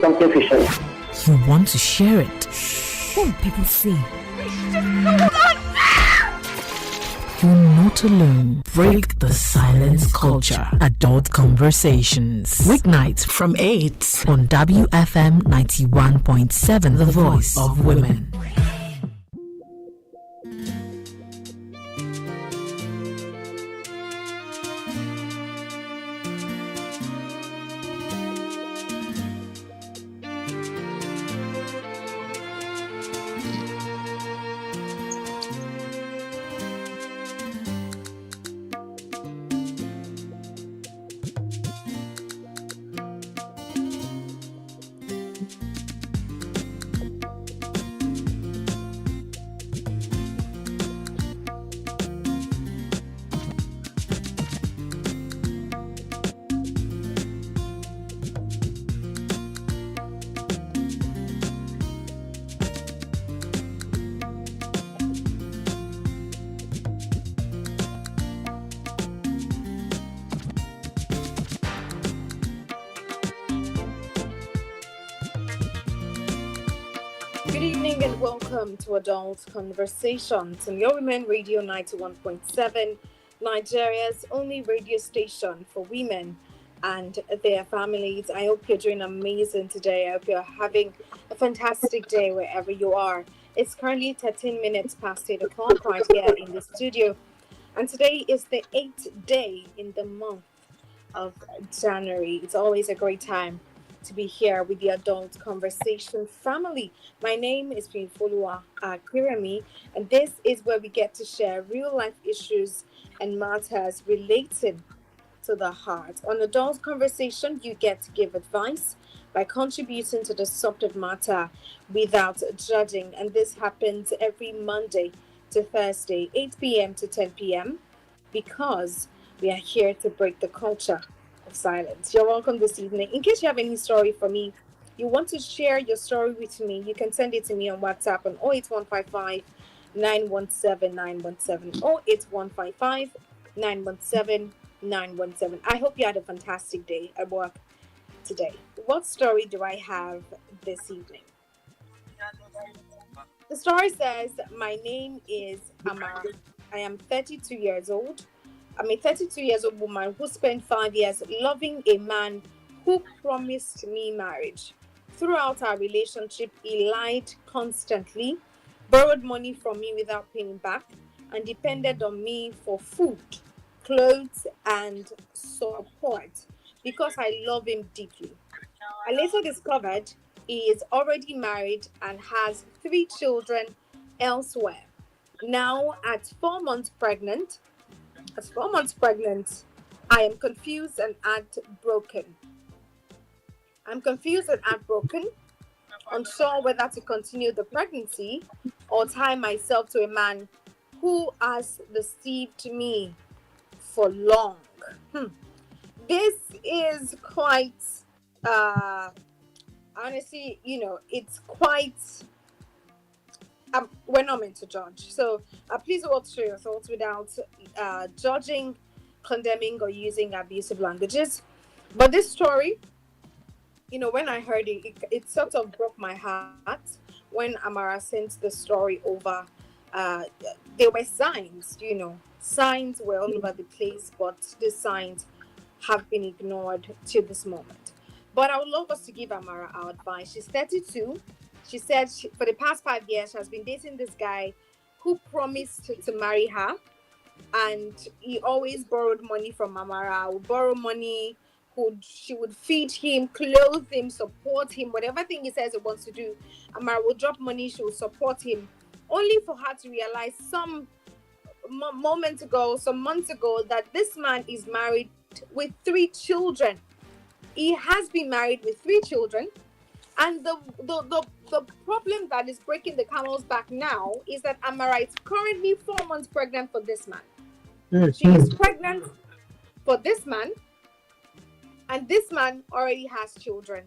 something fishy. You want to share it. What will people see? You're not alone. Break the silence culture. Adult Conversations. Weeknights from 8 on WFM 91.7, the voice of women. Good evening and welcome to Adult Conversations on Your Women Radio 91.7, Nigeria's only radio station for women and their families. I hope you're doing amazing today. I hope you're having a fantastic day wherever you are. It's currently 13 minutes past 8 o'clock right here in the studio. And today is the 8th day in the month of January. It's always a great time to be here with the Adult Conversation family. My name is Pinfolua Kiremi, and this is where we get to share real life issues and matters related to the heart. On Adult Conversation, you get to give advice by contributing to the subject matter without judging, and this happens every Monday to Thursday, 8 p.m. to 10 p.m. because we are here to break the culture of silence. You're welcome this evening. In case you have any story for me, you want to share your story with me, you can send it to me on WhatsApp on 08155 917 917 08155 917 917. I hope you had a fantastic day at work today. What story do I have this evening? The story says, my name is Amara. I am 32 years old. I'm a 32 years old woman who spent 5 years loving a man who promised me marriage. Throughout our relationship, he lied constantly, borrowed money from me without paying back, and depended on me for food, clothes, and support because I love him deeply. I later discovered he is already married and has 3 children elsewhere. Now, at 4 months pregnant, I am confused and heartbroken. Unsure whether to continue the pregnancy or tie myself to a man who has deceived me for long. This is quite, honestly, it's quite, we're not meant to judge. So please watch your thoughts without judging, condemning, or using abusive languages. But this story, when I heard it sort of broke my heart when Amara sent the story over. There were signs, signs were all over the place, but the signs have been ignored to this moment. But I would love us to give Amara our advice. She's 32. She said for the past 5 years, she has been dating this guy who promised to marry her. And he always borrowed money from Amara, would borrow money, she would feed him, clothe him, support him, whatever thing he says he wants to do. Amara would drop money, she would support him, only for her to realize some months ago, that this man is married with 3 children. He has been married with 3 children. And the problem that is breaking the camel's back now is that Amara is currently 4 months pregnant for this man. She is pregnant for this man, and this man already has children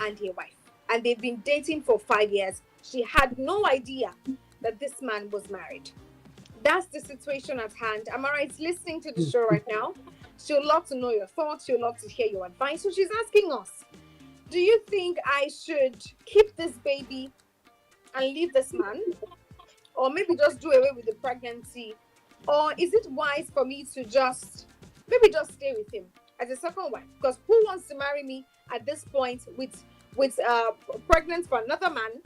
and a wife. And they've been dating for 5 years. She had no idea that this man was married. That's the situation at hand. Amara is listening to the show right now. She'll love to know your thoughts. She'll love to hear your advice. So she's asking us, Do you think I should keep this baby and leave this man? Or maybe just do away with the pregnancy? Or is it wise for me to just maybe just stay with him as a second wife? Because who wants to marry me at this point with pregnant for another man?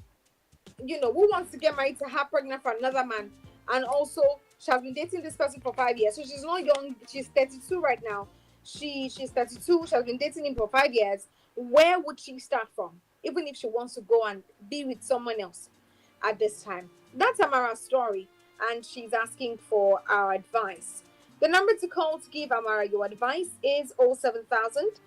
Who wants to get married to her pregnant for another man? And also, she has been dating this person for 5 years, so she's not young. She's 32 right now. She's 32. She has been dating him for 5 years. Where would she start from? Even if she wants to go and be with someone else at this time. That's Amara's story, and she's asking for our advice. The number to call to give Amara your advice is 07000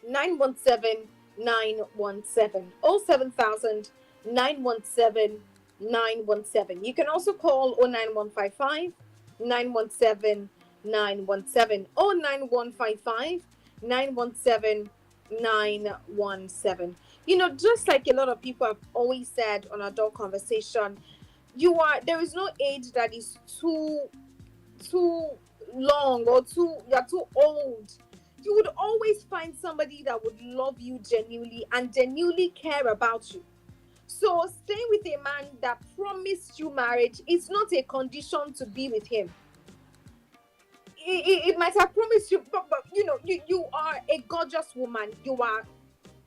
917 917. 07000 917 917. You can also call 09155 917 917. 09155 917 917. Just like a lot of people have always said on Adult Conversation, there is no age that is too long or you're too old. You would always find somebody that would love you genuinely and genuinely care about you. So staying with a man that promised you marriage is not a condition to be with him. It might have promised you, but you are a gorgeous woman. You are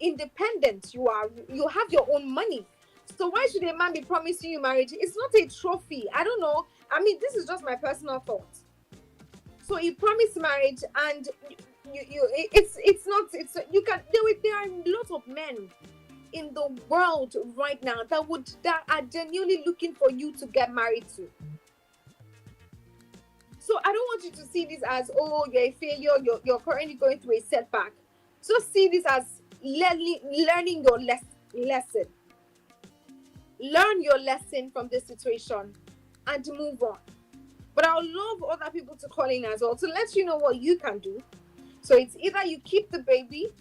independent. You have your own money. So why should a man be promising you marriage? It's not a trophy. I don't know. I mean, this is just my personal thoughts. So he promised marriage, and there are a lot of men in the world right now that are genuinely looking for you to get married to. So I don't want you to see this as, oh, you're a failure, you're currently going through a setback. Just see this as learning your lesson. Learn your lesson from this situation and move on. But I would love other people to call in as well to let you know what you can do. So it's either you keep the baby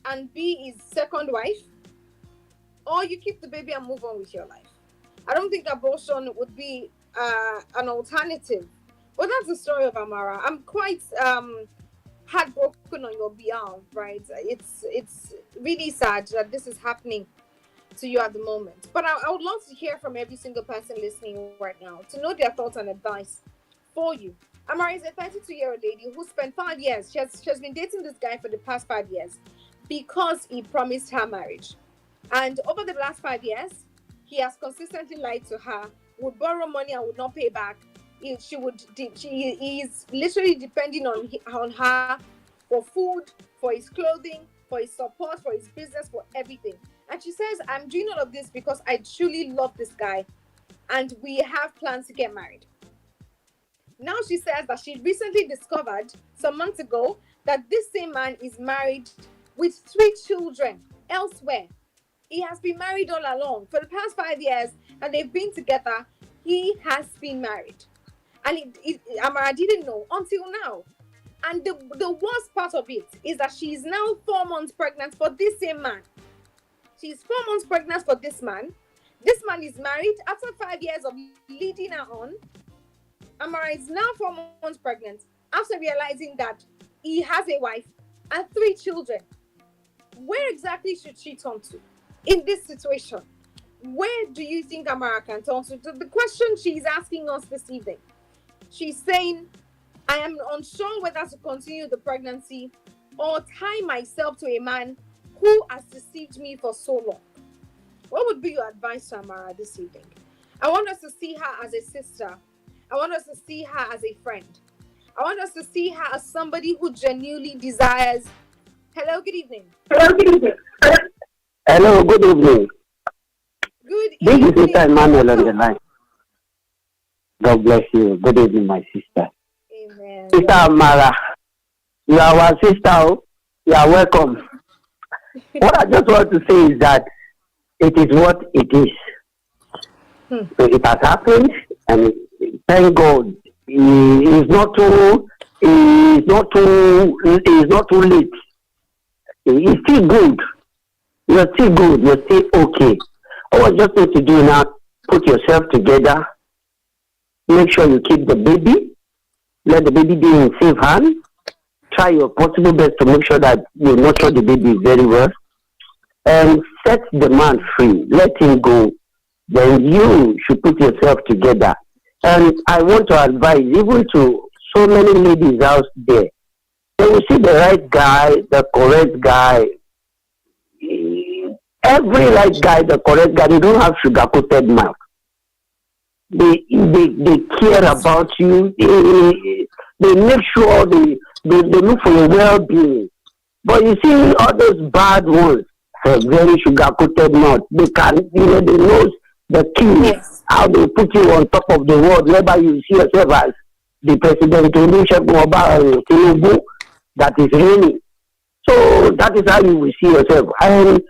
and be his second wife, or you keep the baby and move on with your life. I don't think abortion would be an alternative. But that's the story of Amara. I'm quite heartbroken on your behalf, right? It's really sad that this is happening to you at the moment. But I would love to hear from every single person listening right now to know their thoughts and advice for you. Amara is a 32-year-old lady who spent 5 years. She has been dating this guy for the past 5 years because he promised her marriage. And over the last 5 years, he has consistently lied to her, would borrow money and would not pay back. He is literally depending on her for food, for his clothing, for his support, for his business, for everything. And she says, I'm doing all of this because I truly love this guy and we have plans to get married. Now she says that she recently discovered some months ago that this same man is married with 3 children elsewhere. He has been married all along. For the past 5 years that they've been together, he has been married. And Amara didn't know until now. And the worst part of it is that she is now 4 months pregnant for this same man. She's 4 months pregnant for this man. This man is married after 5 years of leading her on. Amara is now 4 months pregnant after realizing that he has a wife and 3 children. Where exactly should she turn to in this situation? Where do you think Amara can turn to? The question she's asking us this evening. She's saying, I am unsure whether to continue the pregnancy or tie myself to a man who has deceived me for so long. What would be your advice to Amara this evening? I want us to see her as a sister. I want us to see her as a friend. I want us to see her as somebody who genuinely desires. Hello, good evening. Hello, good evening. Hello, good evening. Good This evening. is Sister Emmanuel on the line. God bless you. Good evening, my sister. Amen. Sister Amara, you are our sister. You are welcome. What I just want to say is that it is what it is. So it has happened, and thank God, it's not too late. It's still good. You're still good. You're still okay. All you just need to do now, put yourself together. Make sure you keep the baby. Let the baby be in safe hands. try your possible best to make sure that you nurture the baby very well, and set the man free. Let him go. Then you should put yourself together. And I want to advise even to so many ladies out there. When you see the right guy, the correct guy, every right guy, the correct guy, they don't have sugar coated mouth. They care about you. They make sure they look for your well-being. But you see all those bad ones have very sugar coated mouth. They can, they know the key, Yes. how they put you on top of the world, whereby you see yourself as the president Tinubu that is reigning. So that is how you will see yourself. And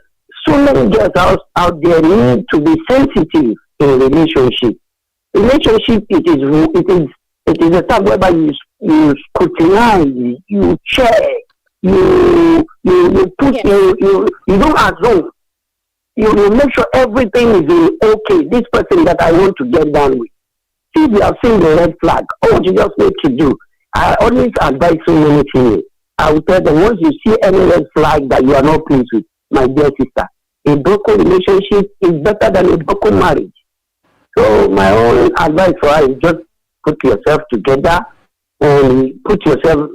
so many girls out there need to be sensitive in a relationship. Relationship, it is a time whereby you scrutinize, you check, you put, you don't assume. You will make sure everything is okay. This person that I want to get down with. See if you have seen the red flag. What you just need to do. I always advise so many things. I will tell them, once you see any red flag that you are not pleased with, my dear sister, a broken relationship is better than a broken marriage. So my own advice for her is just put yourself together and put yourself,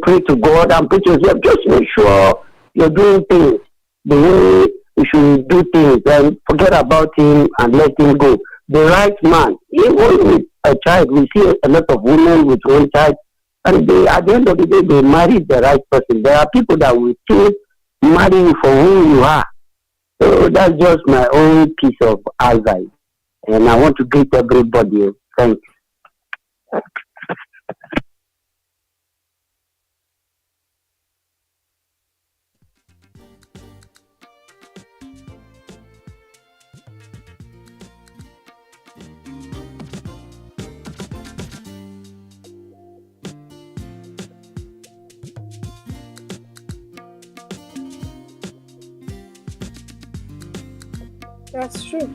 pray to God and put yourself, just make sure you're doing things the way you should do things, and forget about him and let him go. The right man, even with a child, we see a lot of women with one child, and at the end of the day, they marry the right person. There are people that will still marry you for who you are. So that's just my own piece of advice. And I want to greet everybody. Thanks. That's true.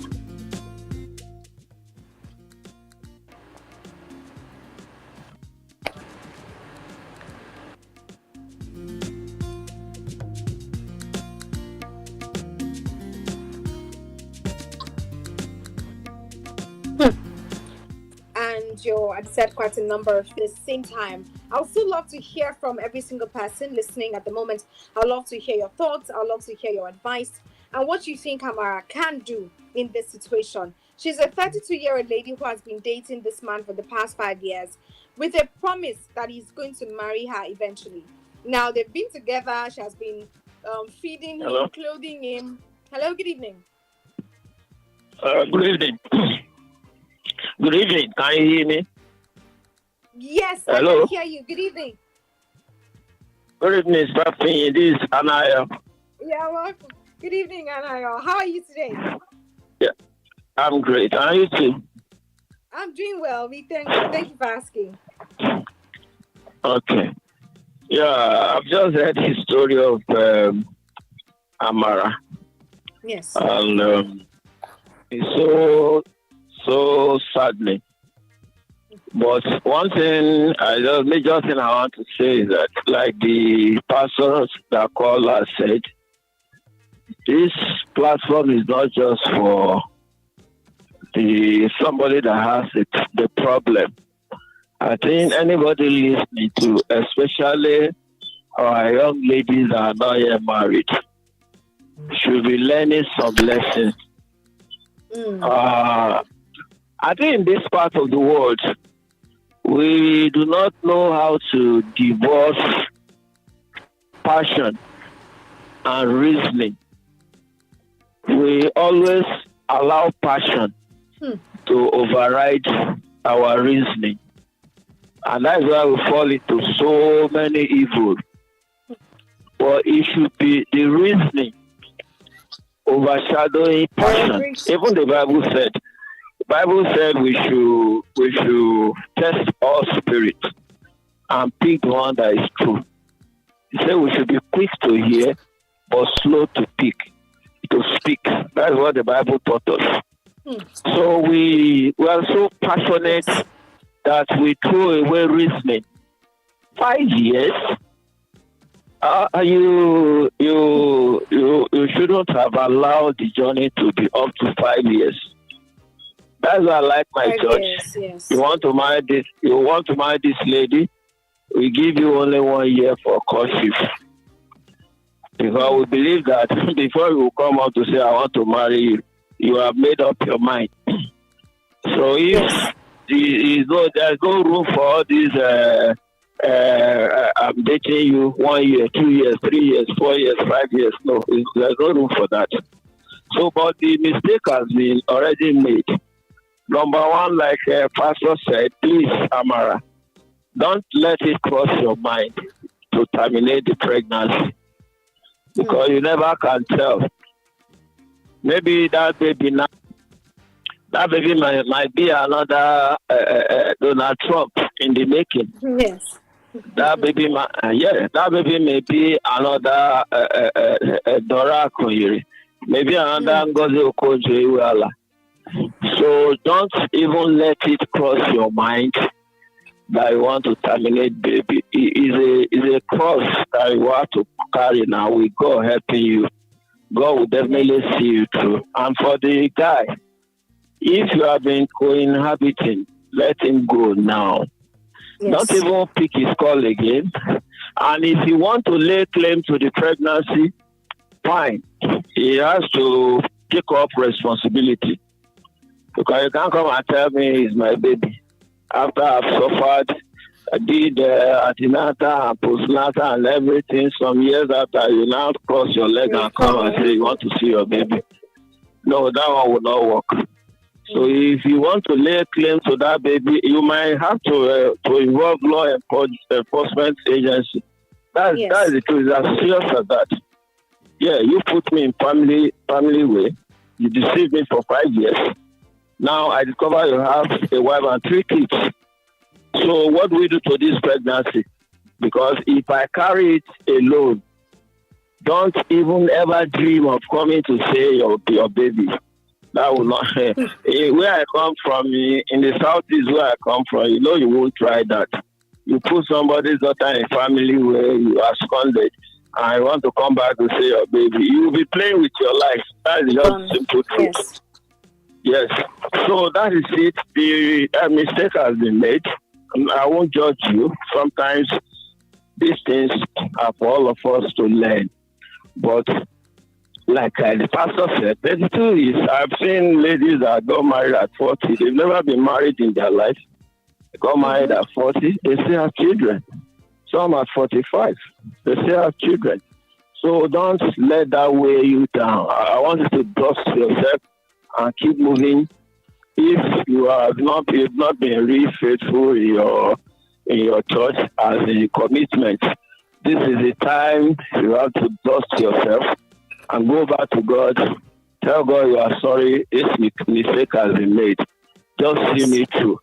And I've said quite a number at the same time. I would still love to hear from every single person listening at the moment. I'd love to hear your thoughts. I'd love to hear your advice and what you think Amara can do in this situation. She's a 32-year-old lady who has been dating this man for the past 5 years with a promise that he's going to marry her eventually. Now, they've been together. She has been feeding him, clothing him. Hello, good evening. Good evening. Good evening. Can you hear me? Yes, hello. I can hear you. Good evening. Good evening, Stephanie. This is Amara. Yeah, welcome. Good evening, Amara. How are you today? Yeah, I'm great. How are you too? I'm doing well. Thank you for asking. Okay. Yeah, I've just heard the story of Amara. Yes. And it's so saddening. But one thing, major thing I want to say is that, like the pastors that called us said, this platform is not just for somebody that has the problem. I think anybody listening to, especially our young ladies that are not yet married, should be learning some lessons. I think in this part of the world, we do not know how to divorce passion and reasoning. We always allow passion to override our reasoning. And that's why we fall into so many evils. But it should be the reasoning overshadowing passion. Even the Bible said we should test all spirits and pick the one that is true. He said we should be quick to hear but slow to speak. That's what the Bible taught us. So we are so passionate that we throw away reasoning. 5 years? You shouldn't have allowed the journey to be up to 5 years. That's why I like my 5 years, church. yes. You want to marry this. You want to marry this lady. We give you only 1 year for courtship, because we believe that before you come out to say I want to marry you, you have made up your mind. So if there's no room for all these. I'm dating you 1 year, 2 years, 3 years, 4 years, 5 years. No, there's no room for that. So, but the mistake has been already made. Number one, like Pastor said, please, Amara, don't let it cross your mind to terminate the pregnancy, because you never can tell. Maybe that baby might be another Donald Trump in the making. Yes. That baby may be another Dora Koyiri, maybe another Ngozi Okonjo-Iweala. So don't even let it cross your mind that you want to terminate baby. It is a cross that you have to carry now with God helping you. God will definitely see you through. And for the guy, if you have been cohabiting, let him go now. Don't even pick his call again. And if you want to lay claim to the pregnancy, fine. He has to take up responsibility. Because you can't come and tell me he's my baby. After I've suffered, I did antenatal and postnatal and everything, some years after, you now cross your leg and come and say you want to see your baby. No, that one will not work. So if you want to lay claim to that baby, you might have to involve law enforcement agency. That is the truth. As serious as that. Yeah, you put me in family way. You deceived me for 5 years. Now I discover you have a wife and 3 kids. So what do we do to this pregnancy? Because if I carry it alone, don't even ever dream of coming to say your baby. That will not. Where I come from, in the southeast where I come from, you won't try that. You put somebody's daughter in a family where you are seconded, and I want to come back to say your baby. You will be playing with your life. That is just simple truth. Yes. So that is it. The mistake has been made. I won't judge you. Sometimes these things are for all of us to learn. But like the pastor said, 32 is, I've seen ladies that got married at 40. They've never been married in their life. They got married at 40. They still have children. Some at 45. They still have children. So don't let that weigh you down. I want you to dust yourself and keep moving. If you have not been really faithful in your church as a commitment, this is the time you have to dust yourself and go back to God. Tell God you are sorry. This mistake has been made. Just see me through.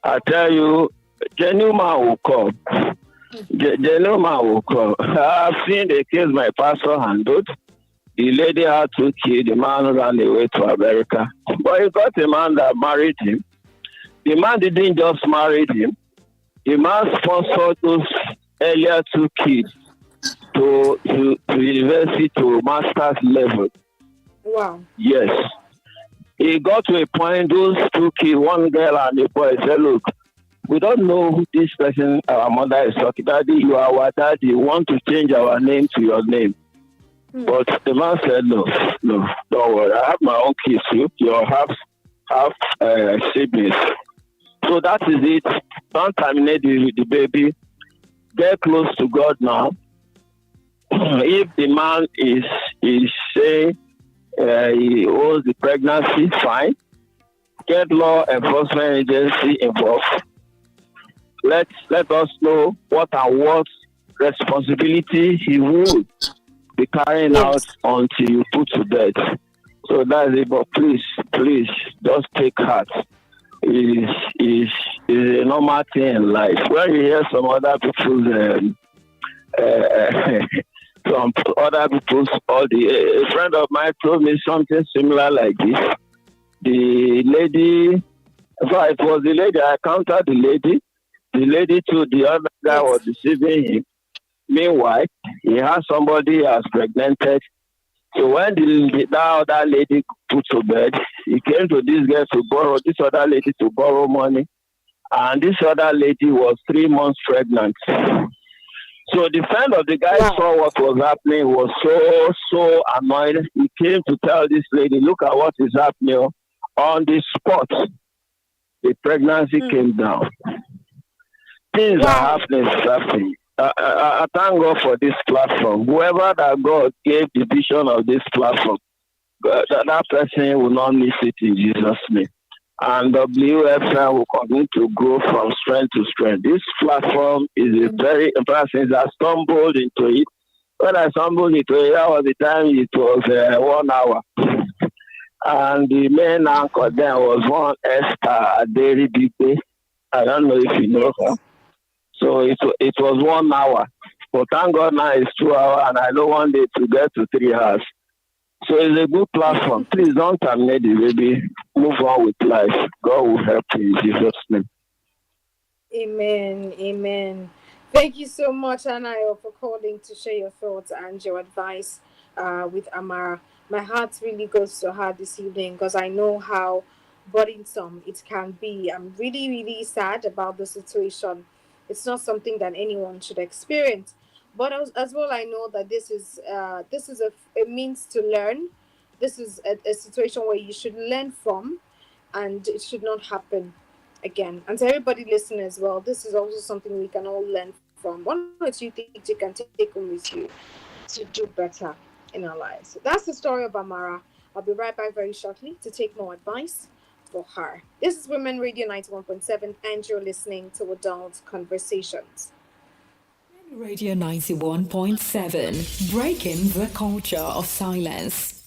I tell you, genuine man will come. Genuine man will come. I've seen the case my pastor handled. The lady had 2 kids. The man ran away to America. But he got a man that married him. The man didn't just marry him. The man sponsored those earlier 2 kids to university to master's level. Wow. Yes. He got to a point, those 2 kids, one girl and a boy, said, look, we don't know who this person, our mother is talking. Daddy, you are our daddy. We want to change our name to your name. But the man said, no, don't worry. I have my own kids. You have siblings. So that is it. Don't terminate the baby. Get close to God now. If the man is saying he owns the pregnancy, fine. Get law enforcement agency involved. Let us know what and what responsibility he would be carrying out until you put to death. So that's it. But please, just take heart. It is a normal thing in life. When you hear some other people's a friend of mine told me something similar like this. The lady, so it was the lady, I counted the lady. The lady to the other guy was deceiving him. Meanwhile, he has somebody as pregnant. So when that other lady put to bed, he came to this girl to borrow, this other lady to borrow money. And this other lady was 3 months pregnant. So the friend of the guy saw what was happening, was so annoyed. He came to tell this lady, look at what is happening. On the spot, the pregnancy came down. Things are happening. I thank God for this platform. Whoever that God gave the vision of this platform, that person will not miss it in Jesus' name. And WFM will continue to grow from strength to strength. This platform is a very important. I stumbled into it. When I stumbled into it, that was the time it was 1 hour. And the main anchor then was one Esther Aderi Bipe. I don't know if you know her. So it was 1 hour. But thank God now it's 2 hours, and I don't want it to get to 3 hours. So it's a good platform. Please don't terminate the baby. Move on with life. God will help you in Jesus' name. Amen. Amen. Thank you so much, Anayo, for calling to share your thoughts and your advice with Amara. My heart really goes to her this evening because I know how burdensome it can be. I'm really, really sad about the situation. It's not something that anyone should experience. But as well, I know that this is a means to learn. This is a situation where you should learn from, and it should not happen again. And to everybody listening as well, this is also something we can all learn from. One or two things you can take home with you to do better in our lives. So that's the story of Amara. I'll be right back very shortly to take more advice for her. This is Women Radio 91.7, and you're listening to Adult Conversations. Radio 91.7, breaking the culture of silence.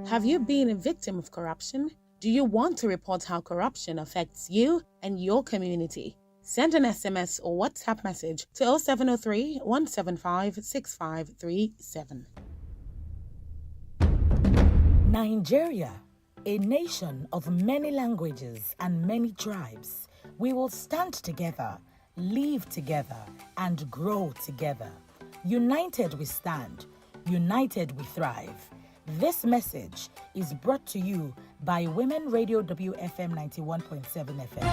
Have you been a victim of corruption? Do you want to report how corruption affects you and your community? Send an SMS or WhatsApp message to 0703 175 6537. Nigeria, a nation of many languages and many tribes. We will stand together, live together, and grow together. United we stand, united we thrive. This message is brought to you by Women Radio WFM 91.7 FM.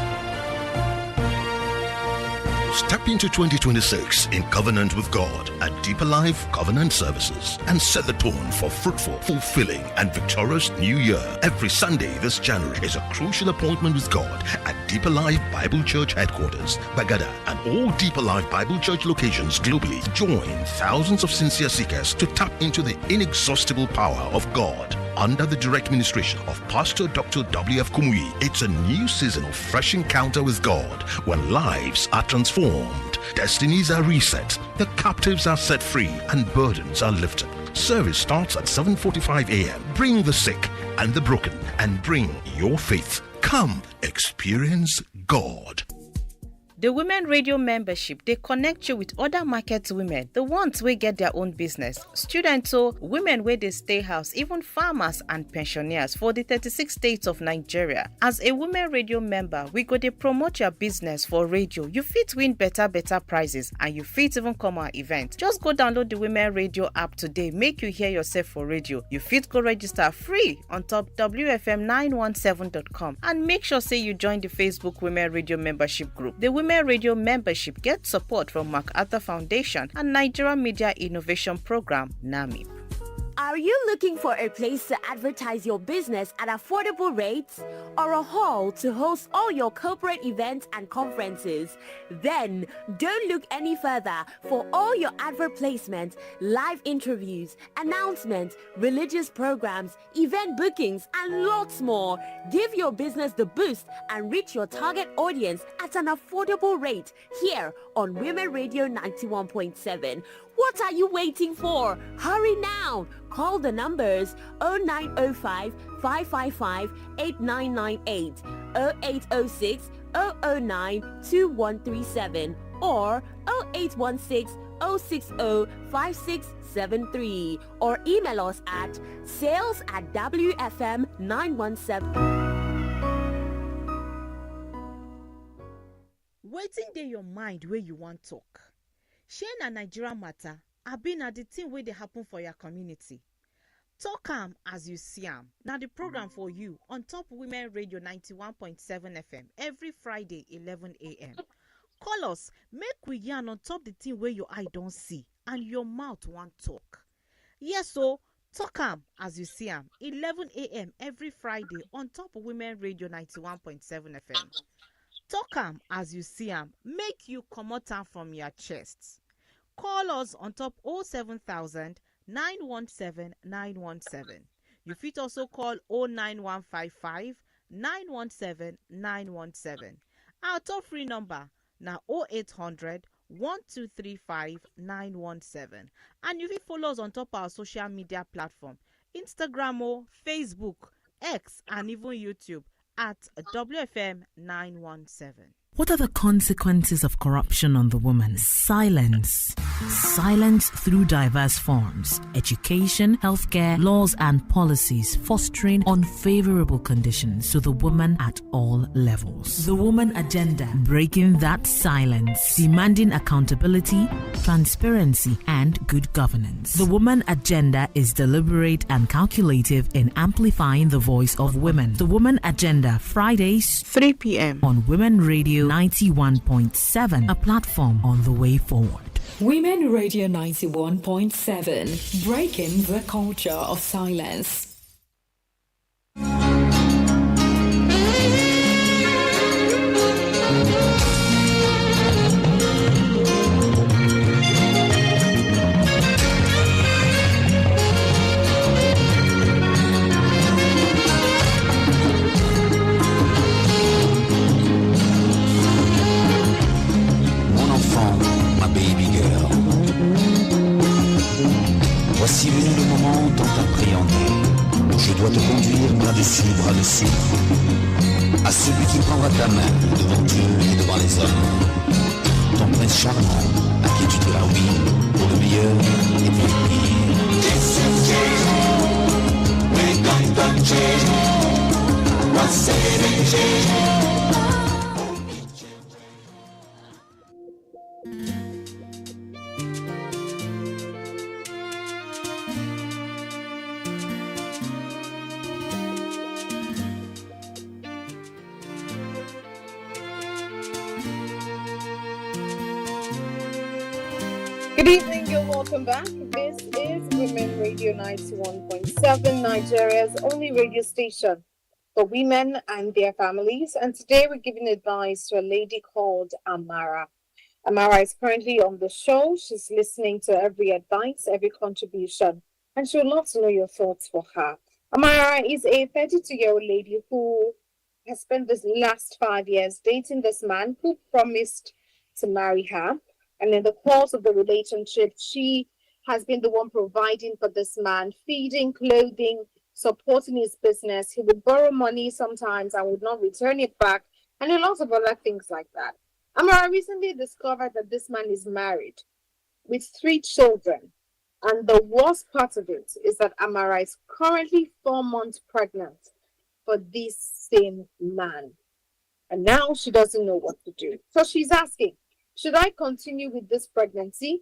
Step into 2026 in covenant with God at Deeper Life Covenant Services and set the tone for fruitful, fulfilling, and victorious new year. Every Sunday this January is a crucial appointment with God at Deeper Life Bible Church headquarters, Bagada, and all Deeper Life Bible Church locations globally. Join thousands of sincere seekers to tap into the inexhaustible power of God. Under the direct ministration of Pastor Dr. W.F. Kumuyi, it's a new season of fresh encounter with God when lives are transformed, destinies are reset, the captives are set free, and burdens are lifted. Service starts at 7:45 a.m. Bring the sick and the broken, and bring your faith. Come, experience God. The Women Radio membership, they connect you with other market women, the ones who get their own business, students, so women where they stay house, even farmers and pensioners for the 36 states of Nigeria. As a Women Radio member, we go to promote your business for radio. You fit win better prizes, and you fit even come our event. Just go download the Women Radio app today, make you hear yourself for radio. You fit go register free on top WFM917.com, and make sure say you join the Facebook Women Radio membership group. The Women Radio membership gets support from MacArthur Foundation and Nigeria Media Innovation Program, NAMIP. Are you looking for a place to advertise your business at affordable rates or a hall to host all your corporate events and conferences? Then don't look any further for all your advert placement, live interviews, announcements, religious programs, event bookings, and lots more. Give your business the boost and reach your target audience at an affordable rate here on Women Radio 91.7. What are you waiting for? Hurry now! Call the numbers 0905 555 8998, 0806 009 2137, or 0816 060 5673, or email us at sales@wfm917. Waiting in your mind where you want talk. Share na Nigeria matter, abi na the thing wey dey happen for your community. Talk am as you see am. Na the program for you on Top Women Radio 91.7 FM every Friday 11 a.m. Call us, make we yarn on top the thing wey your eye don see and your mouth wan talk. Yes, so talk am as you see am. 11 a.m. every Friday on Top Women Radio 91.7 FM. Talk am as you see am. Make you comot am from your chest. Call us on top 07000 917 917. You fit also call 09155 917 917. Our toll free number na 0800 1235 917. And you fit follow us on top our social media platform, Instagram, Facebook, X, and even YouTube at WFM 917. What are the consequences of corruption on the woman? Silence. Silence through diverse forms. Education, healthcare, laws and policies fostering unfavorable conditions to the woman at all levels. The woman agenda. Breaking that silence. Demanding accountability, transparency and good governance. The woman agenda is deliberate and calculative in amplifying the voice of women. The woman agenda, Fridays 3 p.m. on Women Radio 91.7, a platform on the way forward. Women Radio 91.7, breaking the culture of silence. Voici venu le moment tant appréhendé. Je dois te conduire bras dessus, bras dessous, à celui qui prendra ta main devant Dieu et devant les hommes. Ton prince charmant, à qui tu diras oui, pour le meilleur et pour le pire. This is Jesus, we're going to change. What's saving Jesus? Good evening and welcome back. This is Women Radio 91.7, Nigeria's only radio station for women and their families. And today we're giving advice to a lady called Amara. Amara is currently on the show. She's listening to every advice, every contribution, and she would love to know your thoughts for her. Amara is a 32-year-old lady who has spent the last 5 years dating this man who promised to marry her. And in the course of the relationship, she has been the one providing for this man, feeding, clothing, supporting his business. He would borrow money sometimes and would not return it back, and a lot of other things like that. Amara recently discovered that this man is married with 3 children. And the worst part of it is that Amara is currently 4 months pregnant for this same man. And now she doesn't know what to do. So she's asking, should I continue with this pregnancy,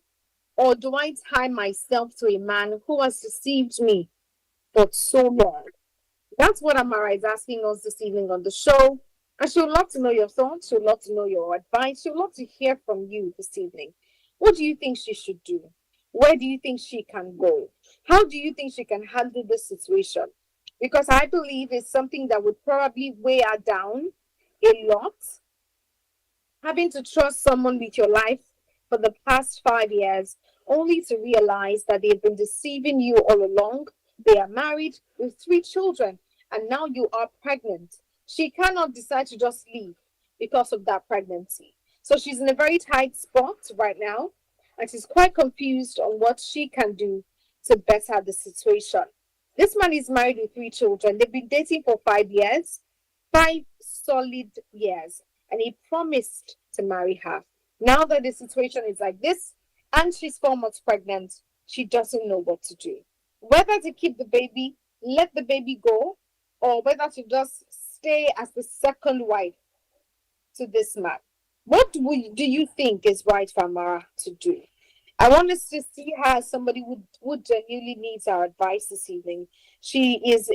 or do I tie myself to a man who has deceived me for so long? That's what Amara is asking us this evening on the show. And she would love to know your thoughts. She would love to know your advice. She would love to hear from you this evening. What do you think she should do? Where do you think she can go? How do you think she can handle this situation? Because I believe it's something that would probably weigh her down a lot. Having to trust someone with your life for the past 5 years, only to realize that they've been deceiving you all along. They are married with 3 children, and now you are pregnant. She cannot decide to just leave because of that pregnancy. So she's in a very tight spot right now, and she's quite confused on what she can do to better the situation. This man is married with 3 children. They've been dating for 5 years, 5 solid years. And he promised to marry her. Now that the situation is like this, and she's 4 months pregnant, she doesn't know what to do. Whether to keep the baby, let the baby go, or whether to just stay as the second wife to this man. What do you think is right for Amara to do? I want us to see her as somebody who genuinely needs our advice this evening. She's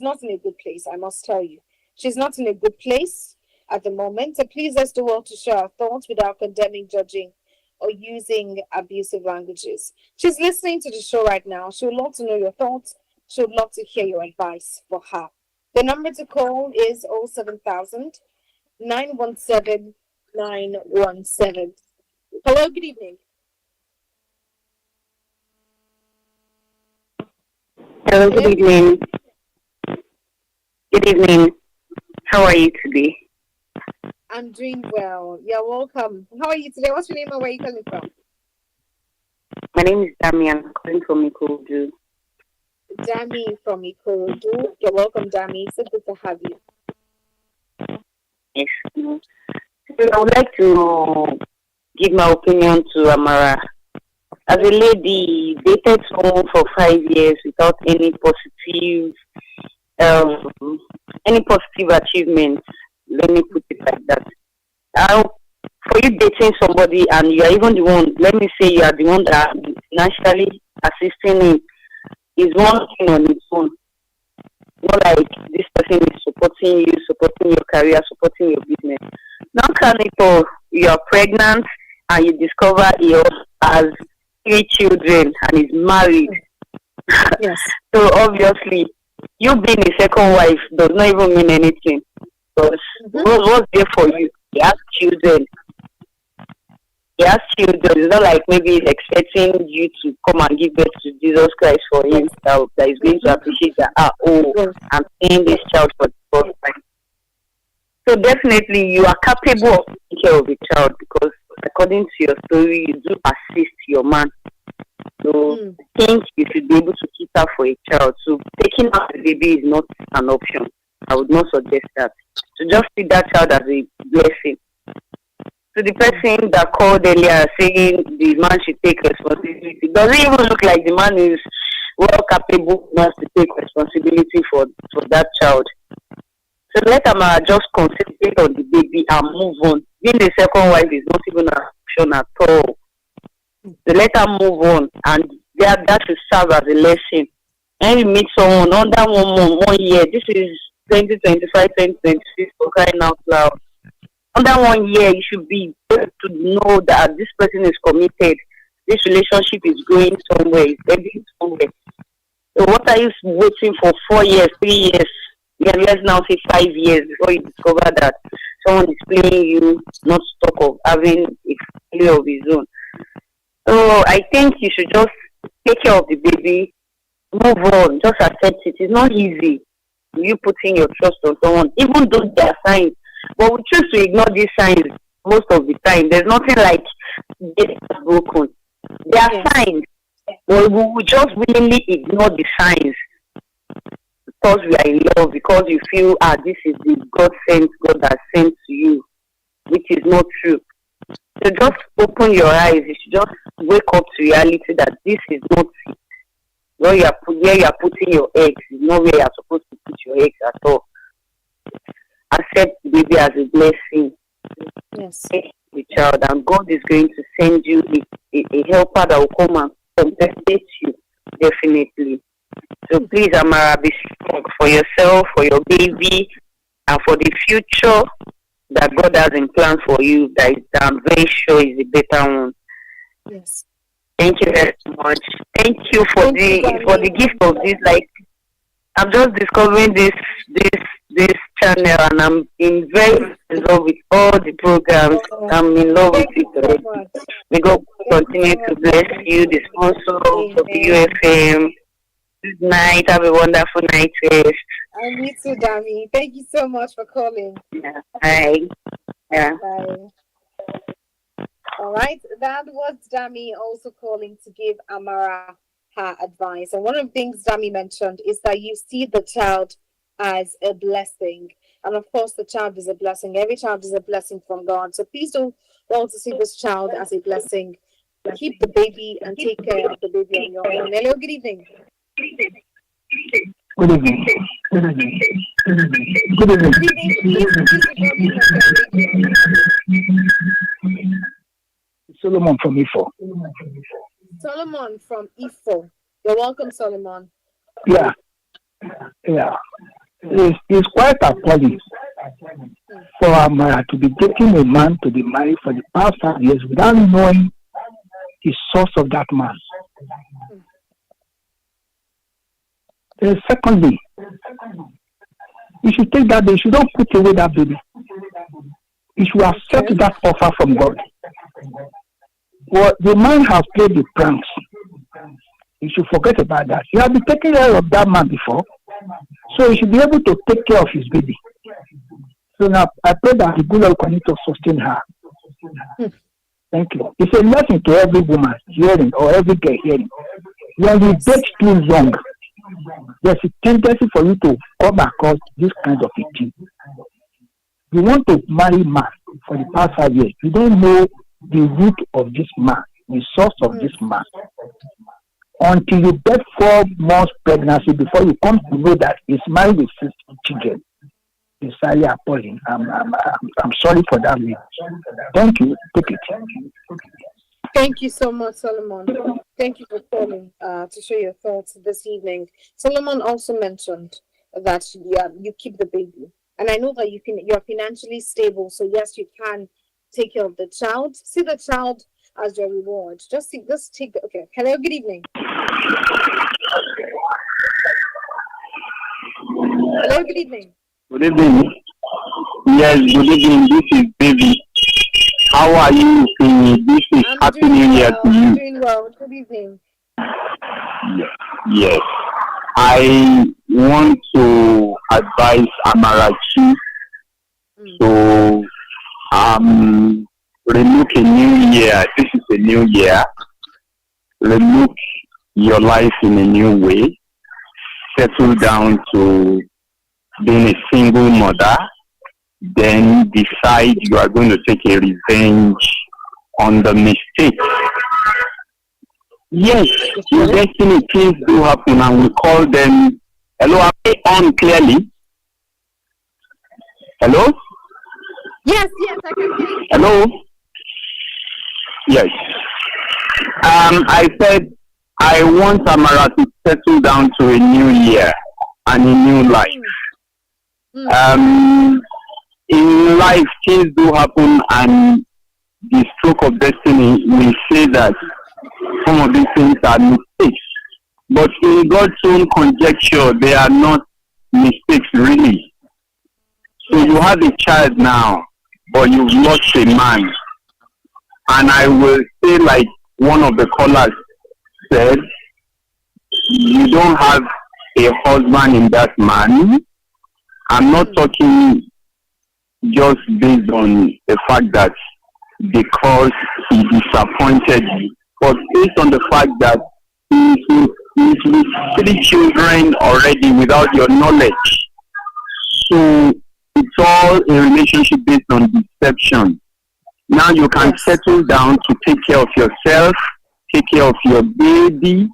not in a good place, I must tell you. She's not in a good place at the moment. So please let's do well to share our thoughts without condemning, judging, or using abusive languages. She's listening to the show right now. She would love to know your thoughts. She would love to hear your advice for her. The number to call is 07000 917 917. Hello, good evening. Hello, good evening. Good evening. How are you today? I'm doing well. You're welcome. How are you today? What's your name and where are you calling from? My name is Dami. I'm calling from Ikorodu. Dami from Ikorodu. You're welcome, Dami. So good to have you. Yes. So I would like to give my opinion to Amara. As a lady, dated someone for 5 years without any positive achievements. Let me put it like that. For you dating somebody and you are even the one, let me say you are the one that is financially assisting him, is one thing on its own. Not like this person is supporting you, supporting your career, supporting your business. Now, you are pregnant and you discover he also has 3 children and is married. Yes. So obviously, you being a second wife does not even mean anything. Because what's there for you? He has children. It's not like maybe he's expecting you to come and give birth to Jesus Christ for him. That is going to appreciate that. I'm seeing this child for the first time. So definitely, you are capable of taking care of a child because according to your story, you do assist your man. So I think you should be able to keep her for a child. So taking out the baby is not an option. I would not suggest that. So just see that child as a blessing. So the person that called earlier saying the man should take responsibility, it doesn't even look like the man is well capable enough to take responsibility for that child. So let Amara just concentrate on the baby and move on. Being a second wife is not even an option at all. So let her move on, and that should serve as a lesson. And you meet someone under 1 year, this is 2025, 2026, for crying out loud. Under 1 year, you should be able to know that this person is committed. This relationship is going somewhere, it's heading somewhere. So what are you waiting for 4 years, 3 years? Yeah, let's now say 5 years before you discover that someone is playing you, not stock of having a family of his own. So I think you should just take care of the baby, move on, just accept it. It's not easy. You putting your trust on someone, even though there are signs. But we choose to ignore these signs most of the time. There's nothing like getting broken. There are signs, but we will just willingly ignore the signs because we are in love, because you feel, this is the God that sent to you, which is not true. So just open your eyes. You should just wake up to reality that this is not it. Where you are putting your eggs is not where you are supposed to put your eggs at all. Accept the baby as a blessing. Yes. The child, and God is going to send you a helper that will come and compensate you, definitely. So please, Amara, be strong for yourself, for your baby, and for the future that God has in plan for you. That I'm very sure is a better one. Yes. Thank you very much. Thank you for the gift of this. Like, I'm just discovering this channel, and I'm in love with all the programs. I'm in love with it already. May God continue to bless you, the sponsor of the UFM. Good night. Have a wonderful night rest. And you too, Dami. Thank you so much for calling. Yeah. Bye. Yeah. Bye. All right. That was Dami also calling to give Amara her advice. And one of the things Dami mentioned is that you see the child as a blessing. And of course, the child is a blessing. Every child is a blessing from God. So please don't want to see this child as a blessing. Keep the baby and take care of the baby on your own. Hello, good evening. Good evening. Good evening. Good evening. Good evening. Good evening. Please, Solomon from Ifo. Solomon from Ifo. You're welcome, Solomon. Yeah. It's quite appalling for Amara to be taking a man to be married for the past 5 years without knowing the source of that man. Secondly, you should take that baby. You should not put away that baby. You should accept that offer from God. Well, the man has played the pranks. You should forget about that. You have been taking care of that man before, so you should be able to take care of his baby. So now I pray that the good Lord continue to sustain her. Thank you. It's a lesson to every woman hearing or every girl hearing. When you date too young, there's a tendency for you to come across this kind of a thing. You want to marry man for the past 5 years. You don't know the root of this man, the source of this man. Until you get 4 months pregnancy before you come to know that he's married with 6 children. It's highly appalling. I'm sorry for that. Thank you. Take it. Thank you so much, Solomon. Thank you for calling to share your thoughts this evening. Solomon also mentioned that you keep the baby, and I know that you're financially stable, so yes, you can take care of the child. See the child as your reward. Just take. Okay. Hello. Good evening. Hello. Good evening. Good evening. Yes. Good evening. This is Baby. How are you doing? This is Happy New Year to you. I'm doing well. Good evening. Yes. I want to advise Amara to relook a new year. This is a new year. Relook your life in a new way. Settle down to being a single mother. Then decide you are going to take a revenge on the mistake. Yes, in destiny things do happen, and we call them. Hello, am I on clearly? Hello? Yes, I can hear you. Hello? Yes. I said I want Amara to settle down to a new year and a new life. In life, things do happen, and the stroke of destiny will say that some of these things are mistakes. But in God's own conjecture, they are not mistakes, really. So you have a child now, but you've lost a man. And I will say, like one of the callers said, you don't have a husband in that man. I'm not talking just based on the fact that because he disappointed you, but based on the fact that he's with 3 children already without your knowledge. So it's all a relationship based on deception. Now you can settle down to take care of yourself, take care of your baby,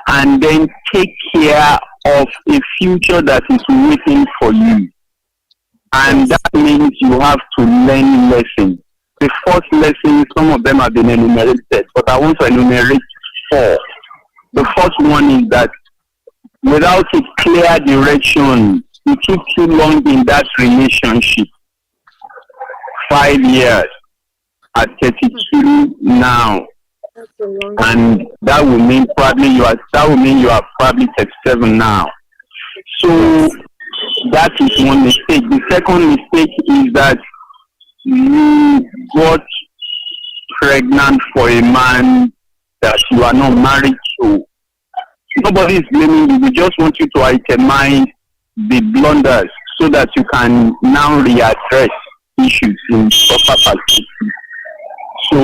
and then take care of a future that is waiting for you. And that means you have to learn lessons. The first lesson, some of them have been enumerated, but I want to enumerate 4. The first one is that without a clear direction, you keep too long in that relationship. 5 years at 32 now, and that will mean you are probably 37 now. So that is one mistake. The second mistake is that you got pregnant for a man that you are not married to. Nobody is blaming you. We just want you to itemize the blunders so that you can now readdress issues in proper perspective. So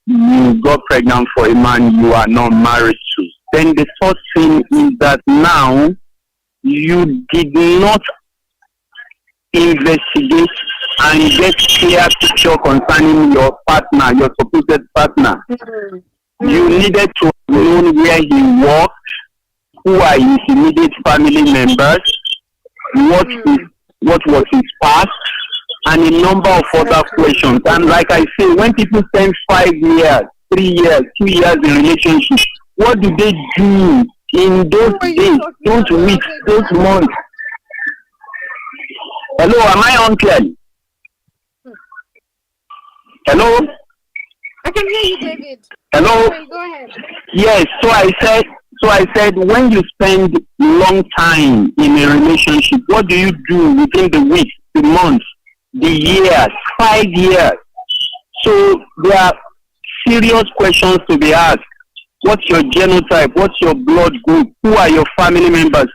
you got pregnant for a man you are not married to. Then the third thing is that now you did not investigate and get clear picture concerning your partner, your supposed partner. You needed to know where he worked, who are his immediate family members, what was his past, and a number of other questions. And like I say, when people spend 5 years, 3 years, 2 years in relationship, what do they do in those days, those weeks, those months? Hello, am I on clear? Hello? I can hear you, David. Hello? Okay, go ahead. Yes, so I said when you spend long time in a relationship, what do you do within the weeks, the months, the years, 5 years? So there are serious questions to be asked. What's your genotype? What's your blood group? Who are your family members?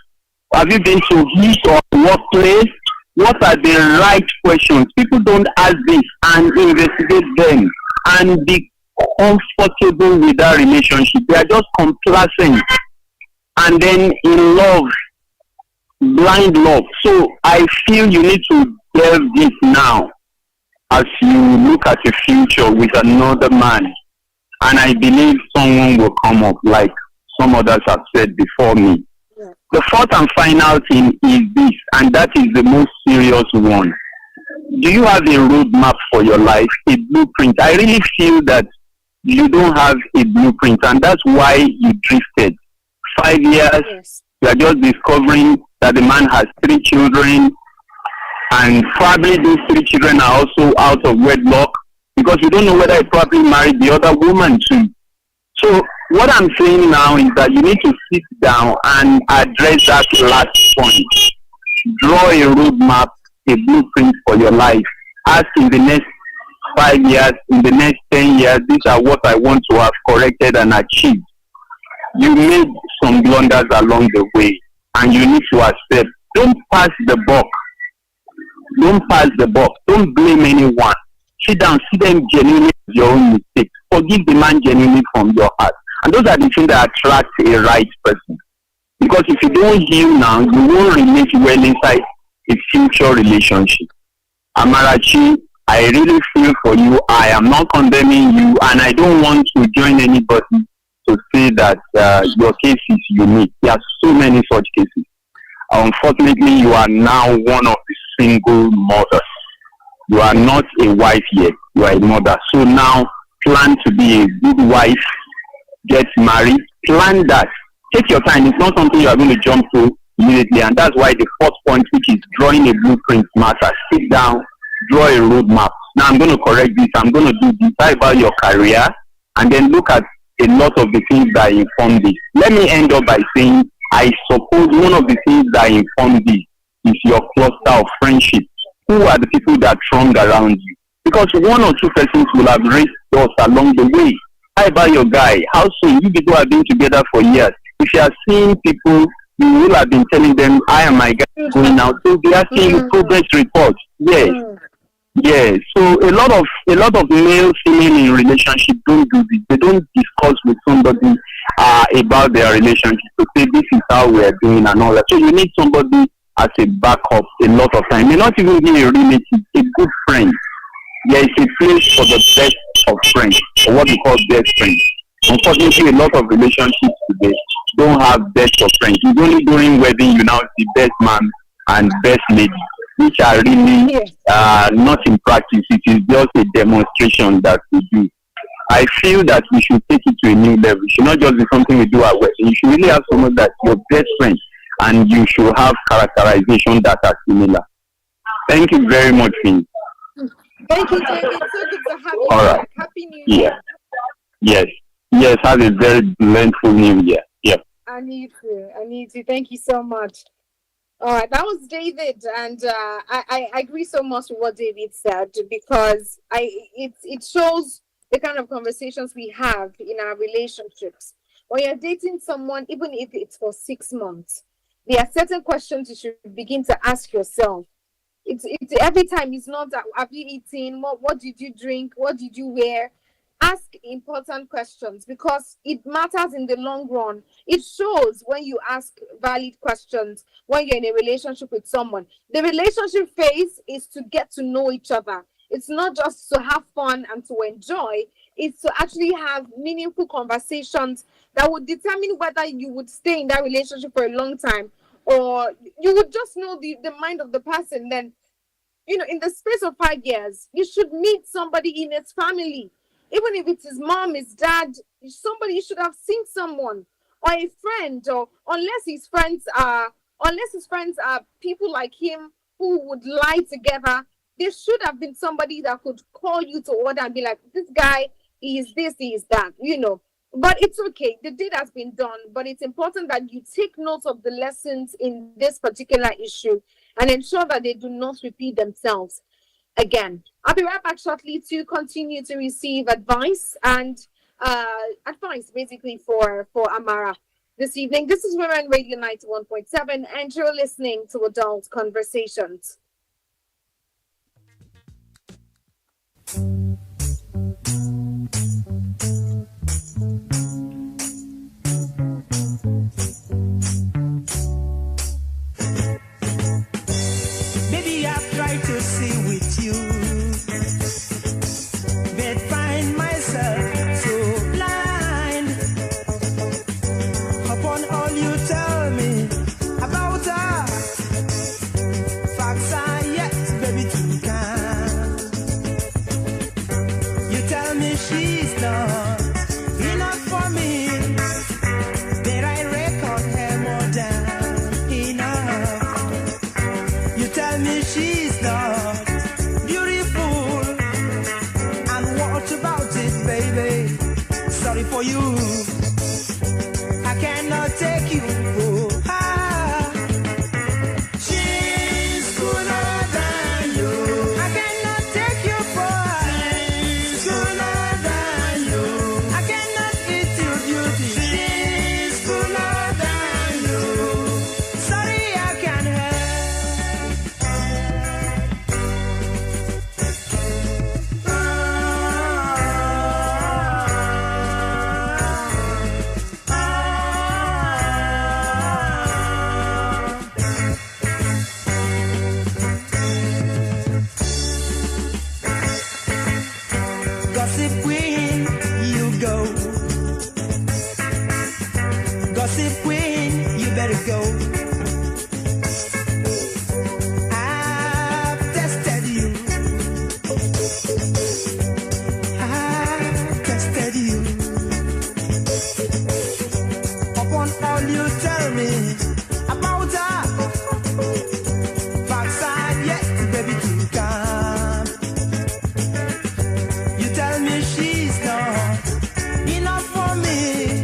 Have you been to his or workplace? What are the right questions? People don't ask this and investigate them and be comfortable with that relationship. They are just complacent and then in love, blind love. So I feel you need to delve deep now as you look at the future with another man. And I believe someone will come up like some others have said before me. The fourth and final thing is this, and that is the most serious one. Do you have a roadmap for your life, a blueprint? I really feel that you don't have a blueprint, and that's why you drifted. 5 years, yes. You are just discovering that the man has 3 children, and probably those 3 children are also out of wedlock, because you don't know whether he probably married the other woman too. So what I'm saying now is that you need to sit down and address that last point. Draw a roadmap, a blueprint for your life. Ask in the next 5 years, in the next 10 years, these are what I want to have corrected and achieved. You made some blunders along the way, and you need to accept. Don't pass the buck. Don't pass the buck. Don't blame anyone. Sit down, see them genuinely as your own mistakes. Forgive the man genuinely from your heart. And those are the things that attract a right person. Because if you don't heal now, you won't relate well inside a future relationship. Amarachi, I really feel for you. I am not condemning you, and I don't want to join anybody to say that your case is unique. There are so many such cases. Unfortunately, you are now one of the single mothers. You are not a wife yet. You are a mother. So now, plan to be a good wife. Get married. Plan that. Take your time. It's not something you are going to jump to immediately. And that's why the fourth point, which is drawing a blueprint, matters. Sit down, draw a roadmap. Now I'm going to correct this. I'm going to do this. Decide about your career, and then look at a lot of the things that inform this. Let me end up by saying, I suppose one of the things that inform this is your cluster of friendships. Who are the people that throng around you? Because 1 or 2 persons will have raised us along the way. How about your guy? How soon? You people have been together for years. If you are seeing people, you will have been telling them, I am my guy going out. So they are seeing progress reports. Yes. Yes. So a lot of male, female in relationship don't do this. They don't discuss with somebody about their relationship to say this is how we are doing and all that. So you need somebody as a backup a lot of time. May not even be a relative, a good friend. There is a place for the best of friends, or what we call best friends. Unfortunately, a lot of relationships today don't have best of friends. It's only during wedding you now see best man and best lady, which are really not in practice. It is just a demonstration that we do. I feel that we should take it to a new level. It should not just be something we do at wedding. You should really have someone that's your best friend, and you should have characterization that are similar. Thank you very much, Finn. Thank you, David. So good to have you All back. right. Happy New Year. Yes. Yes, have a very eventful New Year. Yep. I need to. Thank you so much. All right, that was David, and I agree so much with what David said, because it shows the kind of conversations we have in our relationships. When you're dating someone, even if it's for 6 months, there are certain questions you should begin to ask yourself. It's every time. It's not that have you eaten? What did you drink? What did you wear? Ask important questions, because it matters in the long run. It shows when you ask valid questions when you're in a relationship with someone. The relationship phase is to get to know each other. It's not just to have fun and to enjoy. It's to actually have meaningful conversations that would determine whether you would stay in that relationship for a long time, or you would just know the mind of the person. Then in the space of 5 years, you should meet somebody in his family. Even if it's his mom, his dad, somebody, you should have seen someone or a friend, or unless his friends are people like him who would lie together. There should have been somebody that could call you to order and be like, this guy, he is this, he is that. But it's okay. The deed has been done. But it's important that you take note of the lessons in this particular issue and ensure that they do not repeat themselves again. I'll be right back shortly to continue to receive advice and advice basically for Amara this evening. This is Women Radio 91.7 and you're listening to Adult Conversations. Baby, I've tried to see with you, but find myself so blind upon all you tell me about her. Facts are yet, baby, to come. You tell me she's not enough for me, but I reckon her more than enough. You tell me she's not beautiful, and what about it, baby? Sorry for you, I cannot take you for her. She's cooler than you, I cannot take you for her. She's cooler than you, I cannot eat your beauty. She's cooler than you, sorry I can't help. Gossip queen, you go. Gossip queen, you better go. I've tested you. I've tested you. Upon all you tell me about her, facts are yet, baby, to come. You tell me she's not enough for me,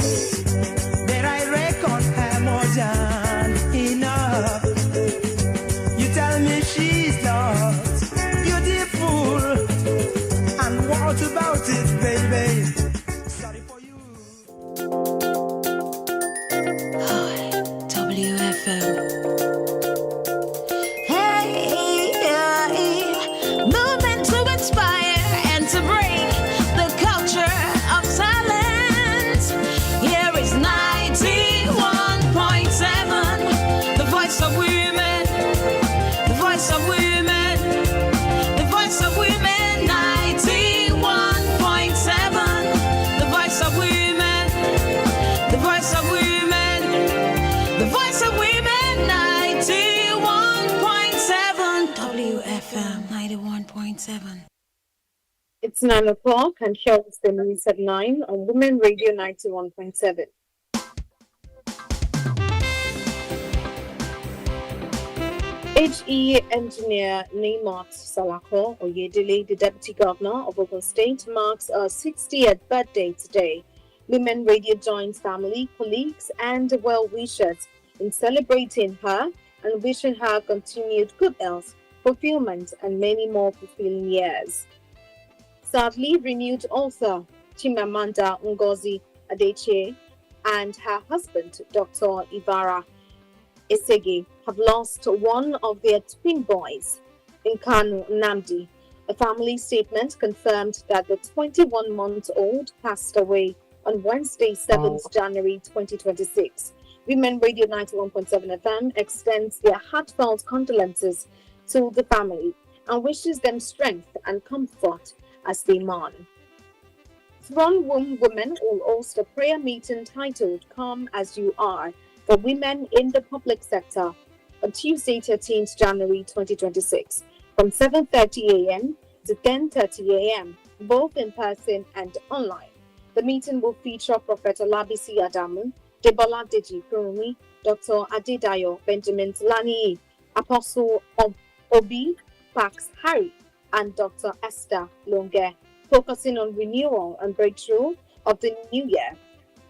but I reckon her more than enough. You tell me she's not beautiful, and what about it, baby? Sorry for you. WFM. Hey, moving to inspire and to break the culture of silence. Here is 91.7, the voice of women, the voice of women, the voice of women. 91.7, the voice of women, the voice of women, the voice of women. 91.7 WFM 91.7. It's 9 o'clock and here is the news at 9 on Women Radio 91.7. HE engineer Neymot Salako Oyedele, the Deputy Governor of Ogun State, marks her 60th birthday today. Women Radio joins family, colleagues, and well-wishers in celebrating her and wishing her continued good health, fulfillment, and many more fulfilling years. Sadly, renewed author Chimamanda Ngozi Adichie and her husband, Dr. Ivara Esege, have lost one of their twin boys, Nkanu Nnamdi. A family statement confirmed that the 21-month-old passed away on Wednesday, 7th January 2026. Women Radio 91.7 FM extends their heartfelt condolences to the family and wishes them strength and comfort as they mourn. Throne Room Women will host a prayer meeting titled Come As You Are for women in the public sector on Tuesday, 13th January 2026. from 7:30 a.m. to 10:30 a.m., both in person and online. The meeting will feature Prophet Olabisi Adamu, Debola Deji Kurumi, Dr. Adedayo Benjamin Lani, Apostle Obi Pax Harry, and Dr. Esther Longe, focusing on renewal and breakthrough of the new year.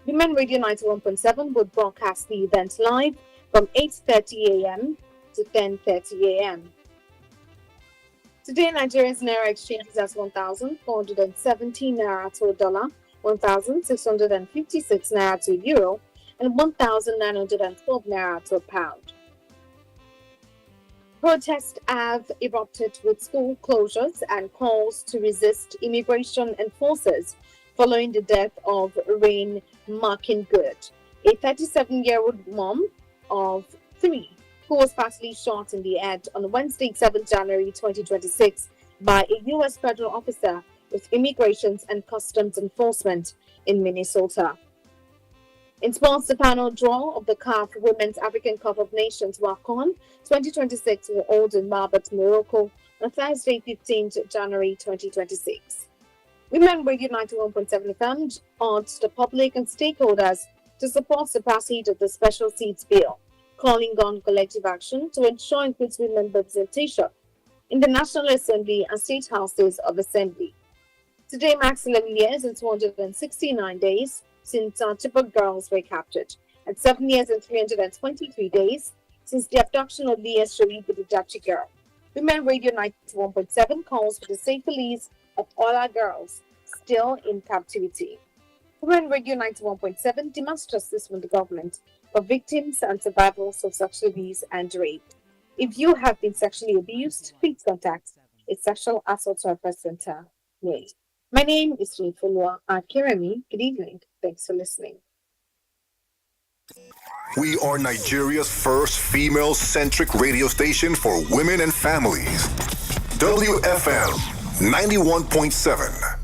Women Radio 91.7 would broadcast the event live from 8:30 a.m. to 10:30 a.m. Today, Nigeria's Naira exchange is at 1,417 Naira to a dollar, 1,656 Naira to a euro, and 1,912 Naira to a pound. Protests have erupted with school closures and calls to resist immigration enforcers following the death of Rain Markingood, a 37-year-old mom of 3 who was fatally shot in the head on Wednesday, 7 January 2026 by a U.S. federal officer with Immigration and Customs Enforcement in Minnesota. In sports, the final draw of the CAF Women's African Cup of Nations WAFCON 2026 will hold in Rabat, Morocco on Thursday, 15th January 2026. Women Radio 91.7 FM urged the public and stakeholders to support the passage of the Special Seats Bill, calling on collective action to ensure increased women representation in the National Assembly and State Houses of Assembly. Today marks 11 years and 269 days since our Chibok girls were captured, and 7 years and 323 days since the abduction of Leah Sharif, the Dachi girl. Women Radio 91.7 calls for the safe release of all our girls still in captivity. Women Radio 91.7 demands justice from the government for victims and survivors of sexual abuse and rape. If you have been sexually abused, please contact a Sexual Assault Reference Center. My name is Rinfolua Akiremi. Good evening. Thanks for listening. We are Nigeria's first female-centric radio station for women and families. WFM 91.7.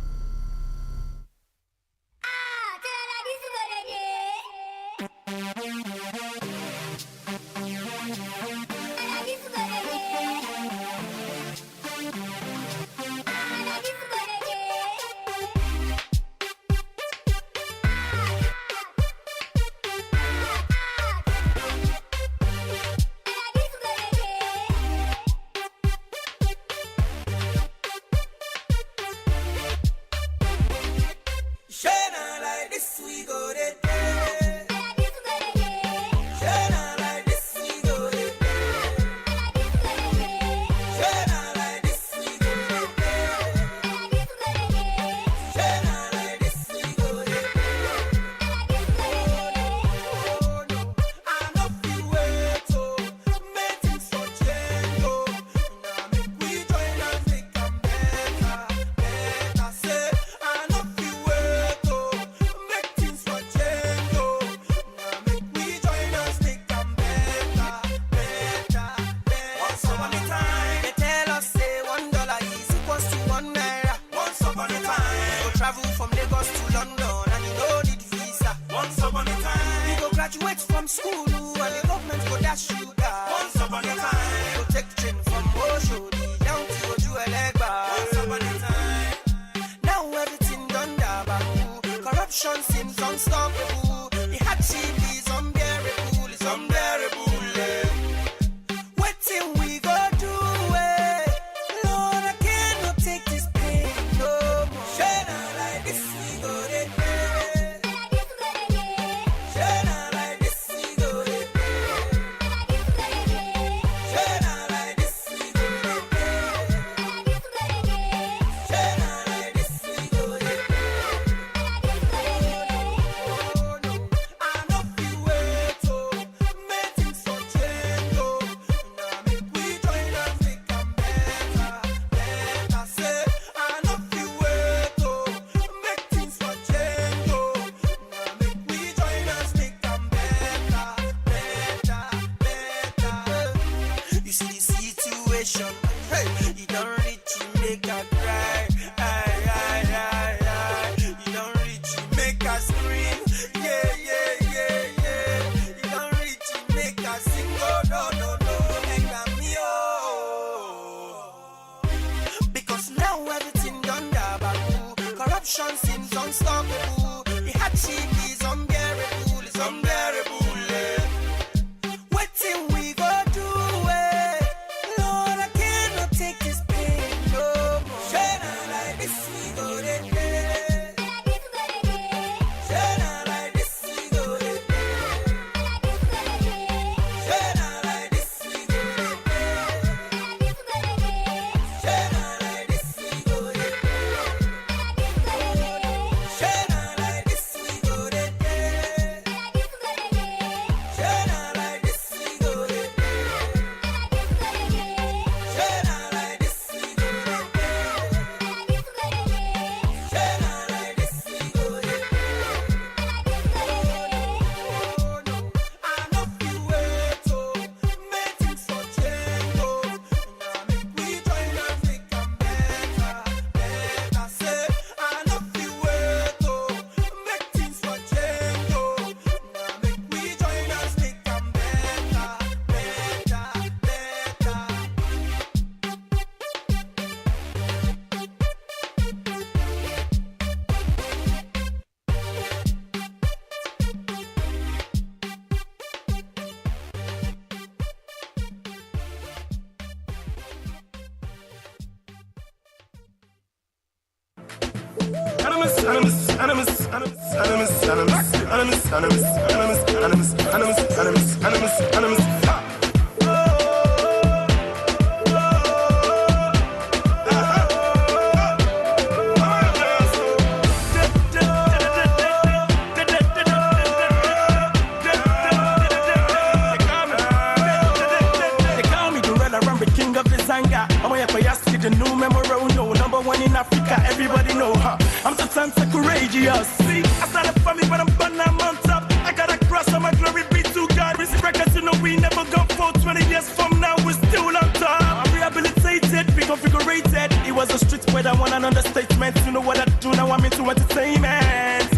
Destruction seems unstoppable. The hardship is unbearable, it's unbearable. What till we go do it? Lord, I cannot take this pain no more. Shine out like this, we go there. Shine out like this, we go there. Shine out like this, we go there. Shine out like this, we go there. Shine out like this, we go there. Shine out like this, we go there. Shine out like this, we go there. I know you wait, oh, make things for change, oh. Now make we join us, make them better, better. Say, I know you wait, oh, make things for change, oh. Now make we join us, make them better, better, better. They call me Gorilla Rumble, king of the Zanga. I'm here for Yasti, the new memorial, no number one in Africa, everybody know, huh? I'm sometimes so courageous. See, I started for me, but I'm born, I'm on top. I got a cross, so my glory be to God. Receive records, you know we never go for 20 years from now, we're still on top. I'm rehabilitated, reconfigurated. It was a street where I want an understatement. You know what I do now? I'm into entertainment.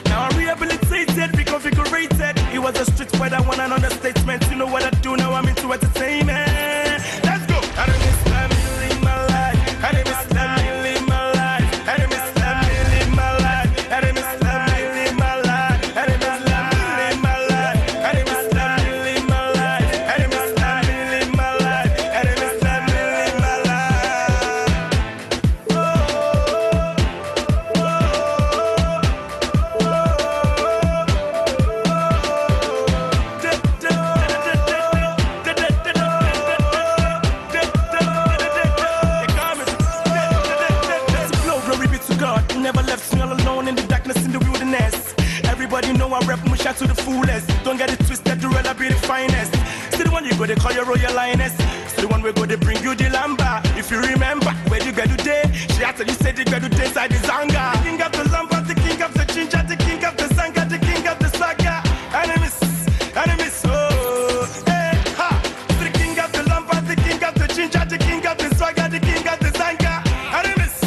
Now I'm rehabilitated, reconfigurated. It was a street where I want an understatement. You know what I do now? I'm into entertainment. Let's go. I don't miss time, you live my life. I don't miss time, you live my life. I don't miss time, you live my life. I don't miss time, you live my life. I don't miss time, you live my life. I don't miss time, you live my life. I don't miss time, you live my life. I don't miss time, you live my Glory be to God, who never left me all alone in the darkness in the wilderness. Everybody know I rep Musha to the fullest. Don't get it twisted, the rather be the finest. Still the one you go, they call your royal lioness. Still the one we go, they bring you the lamba. If you remember, where you get today, she had to you said you get today inside the zanga. The king of the lamba, the king of the ginger, the king of the zanga, the king of the saga. Enemies, oh, hey, ha. The king of the lamba, the king of the ginger, the king of the swagger, the king of the zanga. Enemies.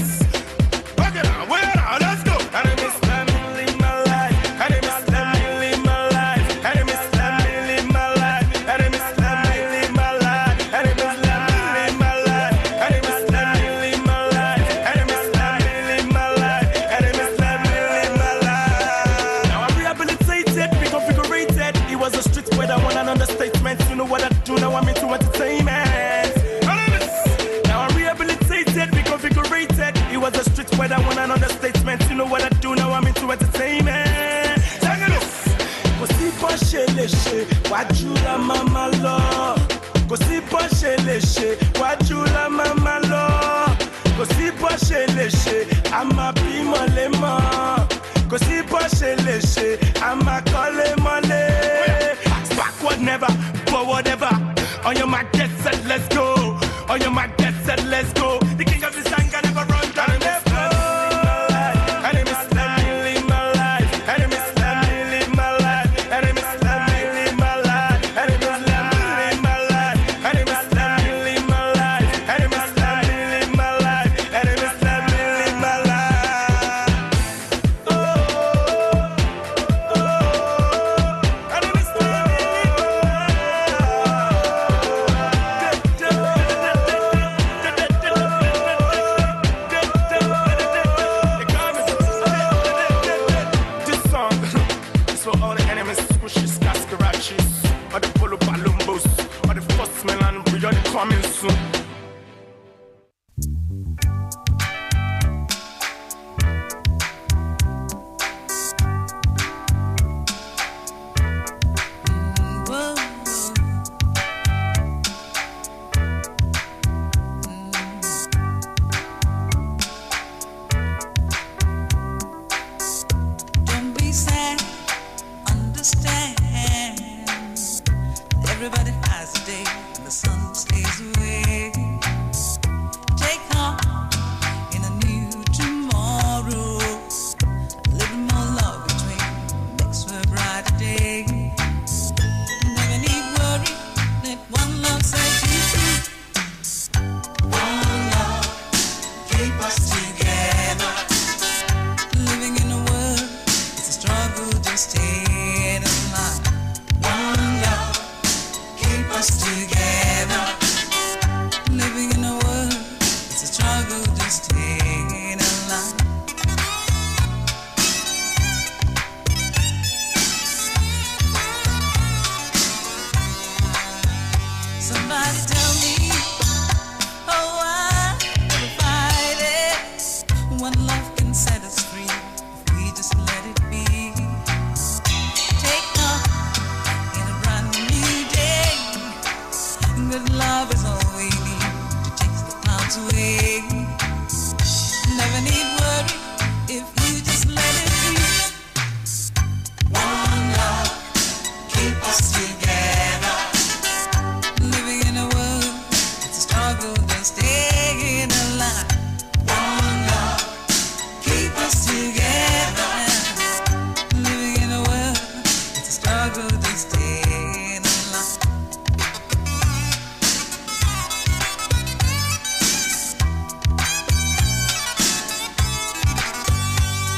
Let's go. I don't miss time, you live my life. I don't miss time, you live my life. I don't miss time, you live my life. I don't miss time, you live my life. I don't miss time, you live my life. I don't miss time, you live my life. I don't miss time, you live my life. I don't miss time, you live my life. Now I'm rehabilitated, reconfigurated. It was a street where I want an understatement. You know what I do now? I'm into entertainment. Now I'm rehabilitated, reconfigurated. It was a street where I want an understatement. You know what I do now? I'm into entertainment. Go see Porsche Leshe, wájú la mama lọ. Go see Porsche Leshe, wájú la mama lọ. Go see Porsche Leshe, ama bímọ lẹ́mọ. Go see Porsche Leshe, ama kọ́lé mọ́lé. Backward never, forward ever. On your mark, get set, let's go. On your mark, get set, let's go. The king of the Zanga never run down. Let's go. I don't miss time, you live my life. I don't miss time, you live my life. I don't miss time, you live my life. I don't miss time, you live my life. I don't miss time, you live my life. I don't miss time, you live my life. I don't miss time, you live my life. I don't miss time, you live my life. for me soon. Don't be sad, understand. Everybody has a day when the sun stays away. Take heart in a new tomorrow. A little more love between makes for a brighter day. Never need worry, let one love set you free. One love, keep us together. Living in a world, it's a struggle just staying alive. One love, keep us together. Living in a world, it's a struggle just staying alive. Somebody tell me, oh, why do we fight it? One love can set us free if we just let it be. Take off in a brand new day. Good love is all we need to take the clouds away. Never need worry if you just let it be. One love, keep us together. Living in a world, it's a struggle just staying alive. One love, keep us together. Living in a world, it's a struggle just staying alive.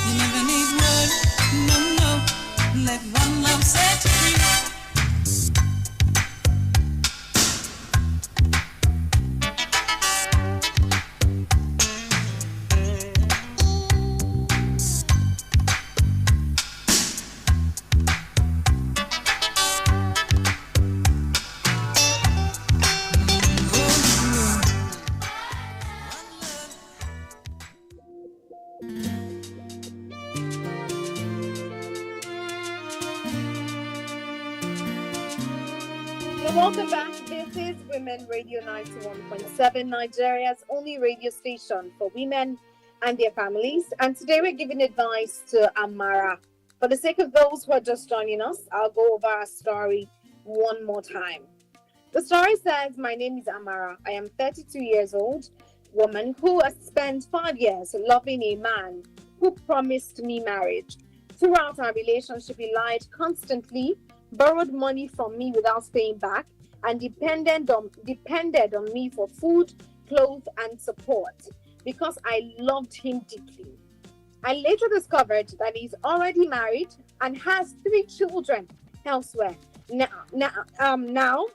You never need worry, no, no. Let one love set you free. So welcome back. This is Women Radio 91.7, Nigeria's only radio station for women and their families. And today we're giving advice to Amara. For the sake of those who are just joining us, I'll go over our story one more time. The story says, my name is Amara. I am 32 years old, woman who has spent 5 years loving a man who promised me marriage. Throughout our relationship, he lied constantly, borrowed money from me without paying back, and depended on me for food, clothes, and support because I loved him deeply. I later discovered that he's already married and has 3 children elsewhere. Now,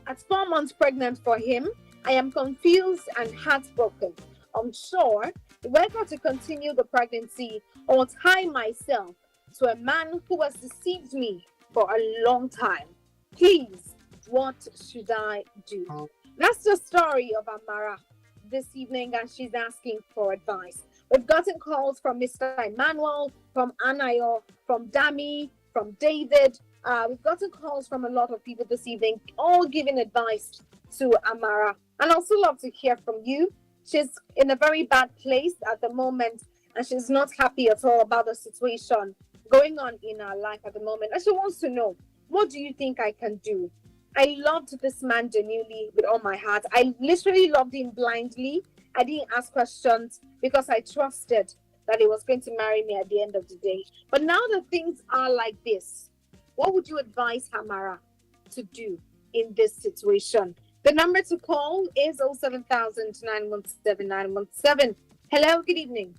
at 4 months pregnant for him, I am confused and heartbroken. I'm sure whether to continue the pregnancy or tie myself to a man who has deceived me for a long time. Please, what should I do? That's the story of Amara this evening, and she's asking for advice. We've gotten calls from Mr. Emmanuel, from Anayo, from Dami, from David. We've gotten calls from a lot of people this evening, all giving advice to Amara. And I also love to hear from you. She's in a very bad place at the moment, and she's not happy at all about the situation going on in her life at the moment. And she wants to know, what do you think I can do? I loved this man genuinely with all my heart. I literally loved him blindly. I didn't ask questions because I trusted that he was going to marry me at the end of the day. But now that things are like this, what would you advise Amara to do in this situation? The number to call is 07000 917 917. Hello, good evening.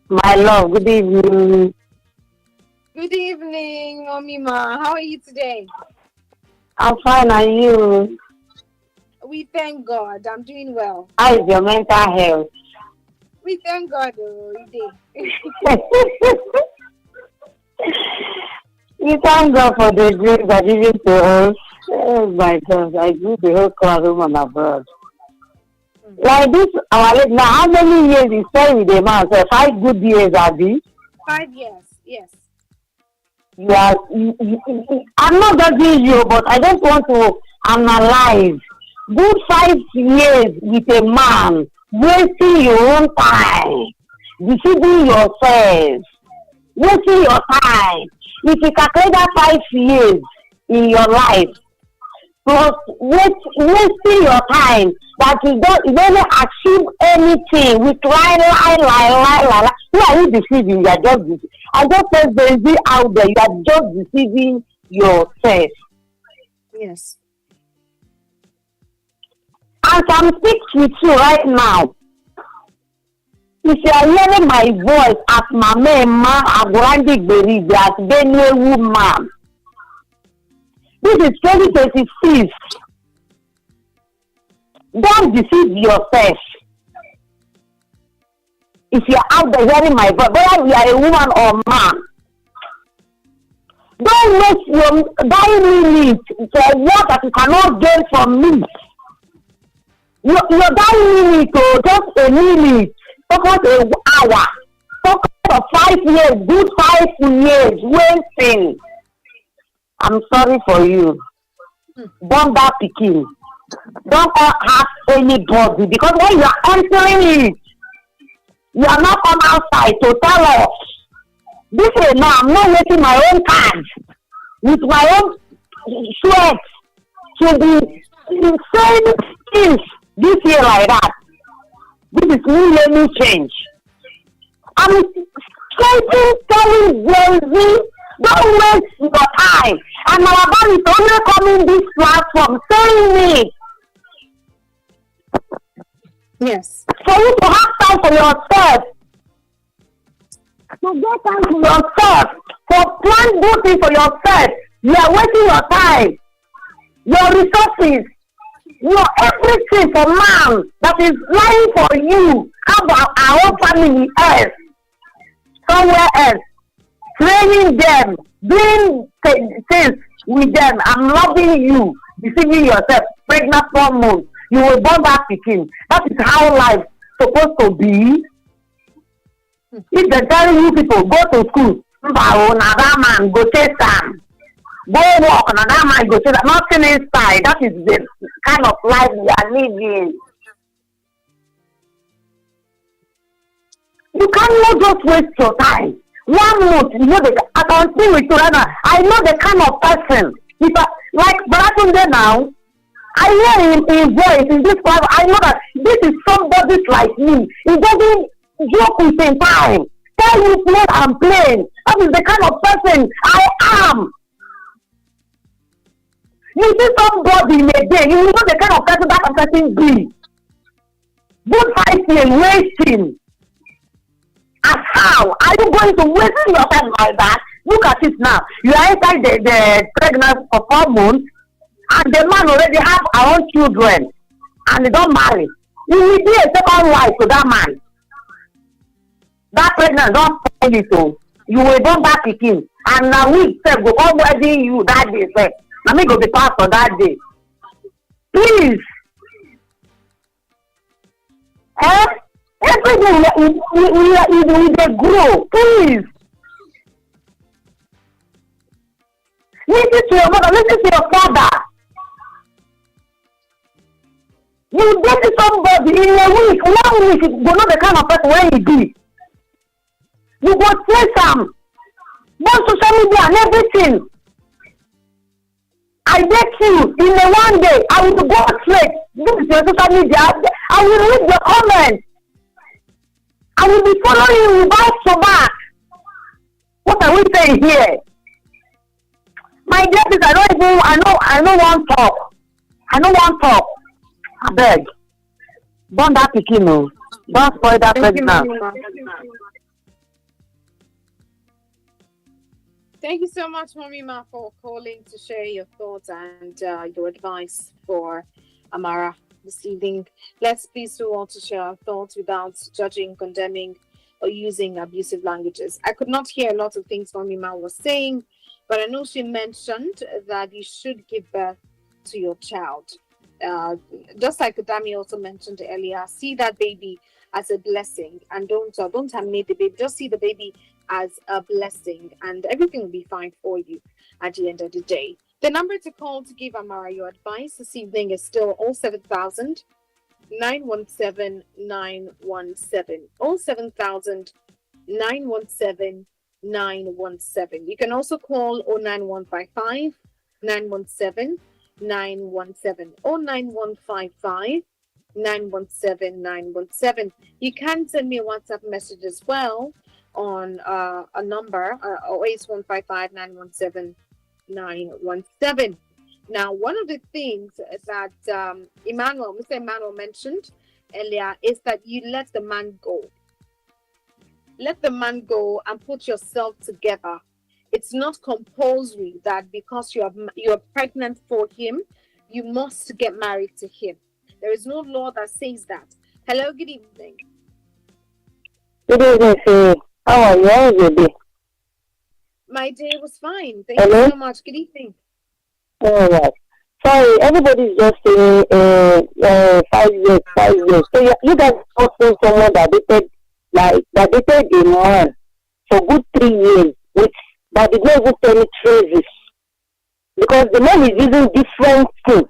My love, good evening. Good evening, Mommy Ma. How are you today? I'm fine, and you? We thank God. I'm doing well. How is your mental health? We thank God, we did. We thank God for the grace that given to us. Oh my God, I grew the whole classroom abroad. Like this, our lady, now how many years he stay with the man? So 5 good years, Abi. 5 years, yes. Yeah, I'm not judging you, but I just want to analyze. Good 5 years with a man, wasting your own time, deceiving yourself, wasting your time. If you calculate that 5 years in your life, plus wasting your time, that you don't achieve anything with lie. Who are you deceiving? You are just deceiving. I just said there out there, you are just deceiving yourself. Yes. As I'm speaking with you right now, if you are hearing my voice as Mama Emma Agurandi Berigi, as Benue woman, this is 2026. Don't deceive yourself. If you're out there hearing my voice, whether you are a woman or man, don't waste your dying minute for what that you cannot gain from me. Your dying minute, or just a minute, focus an hour, focus for 5 years, good 5 years, wasting. I'm sorry for you. Don't that picking. Don't ask anybody, because when you are entering it, you are not come outside to tell us. This way now, I'm not wasting my own cards with my own sweat to be saying things this year like that. This is me learning change. I'm telling Gen-Z, don't waste your time. And our band is only coming this platform saying it. Yes. For you to have time for yourself, to get time for yourself, for plan good things for yourself, you are wasting your time, your resources, your everything for man that is lying for you. How about our own family else, somewhere else, training them, doing things with them. I'm loving you, deceiving yourself, pregnant 4 months. You will born that pikin. That is how life supposed to be. If they tell you people go to school, that man go chase them. Go walk, another man go chase them. Nothing inside. That is the kind of life we are living. You cannot just waste your time. 1 month, you know, I can see with you right now. I know the kind of person. If I, like Baratunde now, I hear in voice in this part. I know that this is somebody like me. He doesn't joke with his time. Tell you small and plain. That is the kind of person I am. You see somebody in a day, you know the kind of person that person be. Good fighting, wasting. As how are you going to waste your time like that? Look at it now. You are inside the pregnant for 4 months, and the man already have our own children, and they don't marry. You will be a second wife to that man. That pregnant don't find it, so you will born back again. And now we say go all wedding you that day. Say, now me go be pastor that day. Please. Everything we grow. Please. Listen to your mother, listen to your father. You get to somebody in a week, 1 week, you know the kind of person where he be. You go say some, both social media and everything. I bet you in a 1 day, I will go straight. This is your social media. I will read your comments. I will be following you back to back. What are we saying here? My dear sister, I don't want talk. I don't want talk. I beg. Don't that pikin, no. Don't spoil that pregnant. Thank you so much, Mommy Ma, for calling to share your thoughts and your advice for Amara this evening. Let's please do all to share our thoughts without judging, condemning, or using abusive languages. I could not hear a lot of things Mommy Ma was saying, but I know she mentioned that you should give birth to your child. Just like Dami also mentioned earlier, see that baby as a blessing, and don't terminate the baby. Just see the baby as a blessing, and everything will be fine for you at the end of the day. The number to call to give Amara your advice this evening is still 07000 917 917. 07000 917 917. You can also call 09155 917 917. 09155 917 917. You can send me a WhatsApp message as well on a number 08155 917 917. Now, one of the things that Mr. Emmanuel mentioned earlier is that you let the man go. Let the man go and put yourself together. It's not compulsory that because you're pregnant for him, you must get married to him. There is no law that says that. Hello, good evening. Good evening, sir. How are you? How is your day? My day was fine. Thank you so much. Good evening. All right. Sorry, everybody's just saying 5 years, 5 years. So you guys also someone that dated a man for good 3 years, that did not even tell me traces. Because the man is using different things.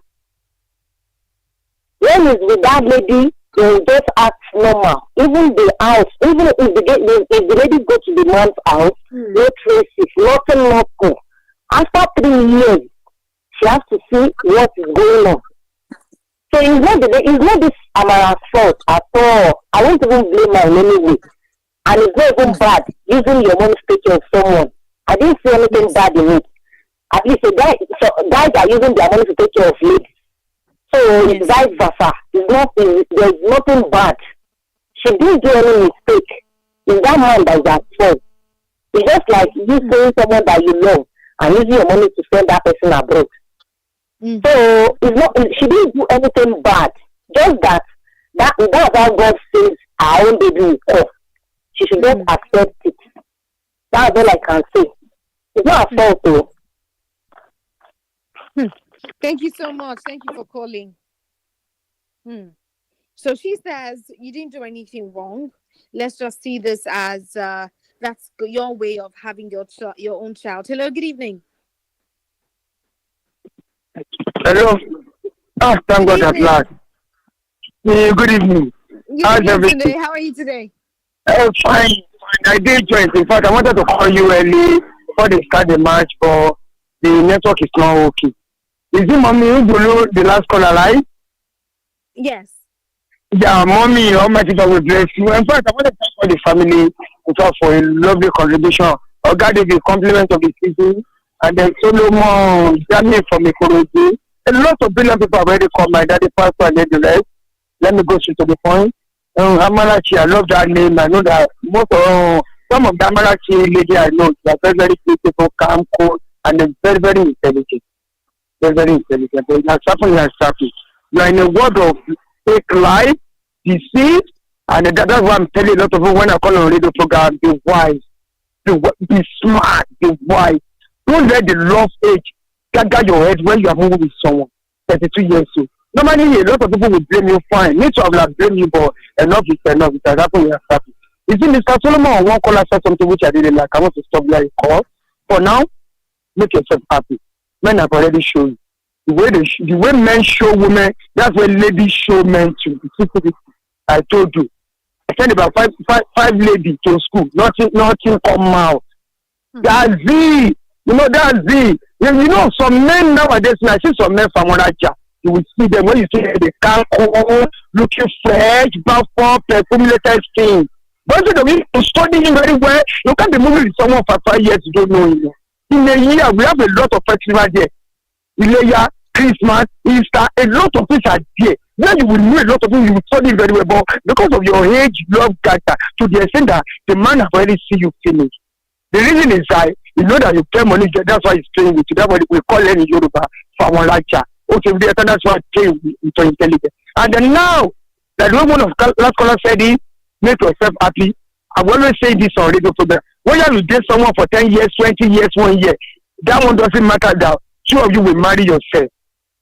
When he's with that lady, they will just act normal. Even the house, even if the lady go to the man's house, no traces, nothing. After 3 years, she has to see what is going on. So it's not this Amara's fault at all. I won't even blame her in any way. And it's not even bad using your money to take care of someone. I didn't see anything bad in it. At least guys are using their money to take care of ladies. So it's vice versa. There's nothing bad. She didn't do any mistake. It's that man that is at fault. It's just like you saying someone that you love and using your money to send that person abroad. So she didn't do anything bad. Just that's how God says our own baby is off. She should just accept it. That's all I can say. It's not her fault though. Thank you so much. Thank you for calling. So she says you didn't do anything wrong. Let's just see this as that's your way of having your own child. Hello, good evening. Hello. Thank God at last. Good evening. Good evening today. How are you today? Fine. I did join. In fact, I wanted to call you early before they start the match, but the network is not okay. Is it mommy who blew the last caller line? Yes. Yeah, mommy, Almighty God will bless you. In fact, I want to thank all the family for a lovely contribution. Oh, God, give you a compliment of the season. And then Solomon, Jamie from Ikorodu. A lot of brilliant people have already come. My daddy, Pastor, and the rest. Let me go straight to the point. Amara, I love that name. I know that some of the Amara lady I know, they are very, very beautiful, calm, cool, and they're very, very intelligent. They're very intelligent. But that's happening. You are in a world of fake life, deceit, and that's why I'm telling a lot of people when I call on radio program, be wise, be smart, be wise. Don't let the love age gather your head when you are moving with someone 32 years old. Normally, a lot of people will blame you fine. Need to have blame you, but enough is enough. It has happened, you are happy. You see, Mr. Solomon, one caller said something which I didn't like. I want to stop there and call. For now, make yourself happy. Men have already shown you. The way men show women, that's where ladies show men too. I told you. I sent about five ladies to school. Nothing come out. That's it. That's it. You know, some men nowadays, I see some men from Monaja. You will see them when you see they can't come looking fresh, buff up, formulated skin. But you to study him very well. You can't be moving with someone for 5 years, you don't know him. In a year, we have a lot of festivals there. Ilaya, Christmas, Easter, a lot of things are there. Now you will know a lot of things, you will study very well, but because of your age, love character, to the extent that the man have already see you finish. The reason is that you know that you pay money, that's why he's playing with you. That's what we call it in Yoruba, Fawalacha. Okay, that's why playing with your intelligence. And then now, that one of last caller said it, make yourself happy. I've always said this on radio program. Whether you date someone for 10 years, 20 years, 1 year, that one doesn't matter. That two of you will marry yourself.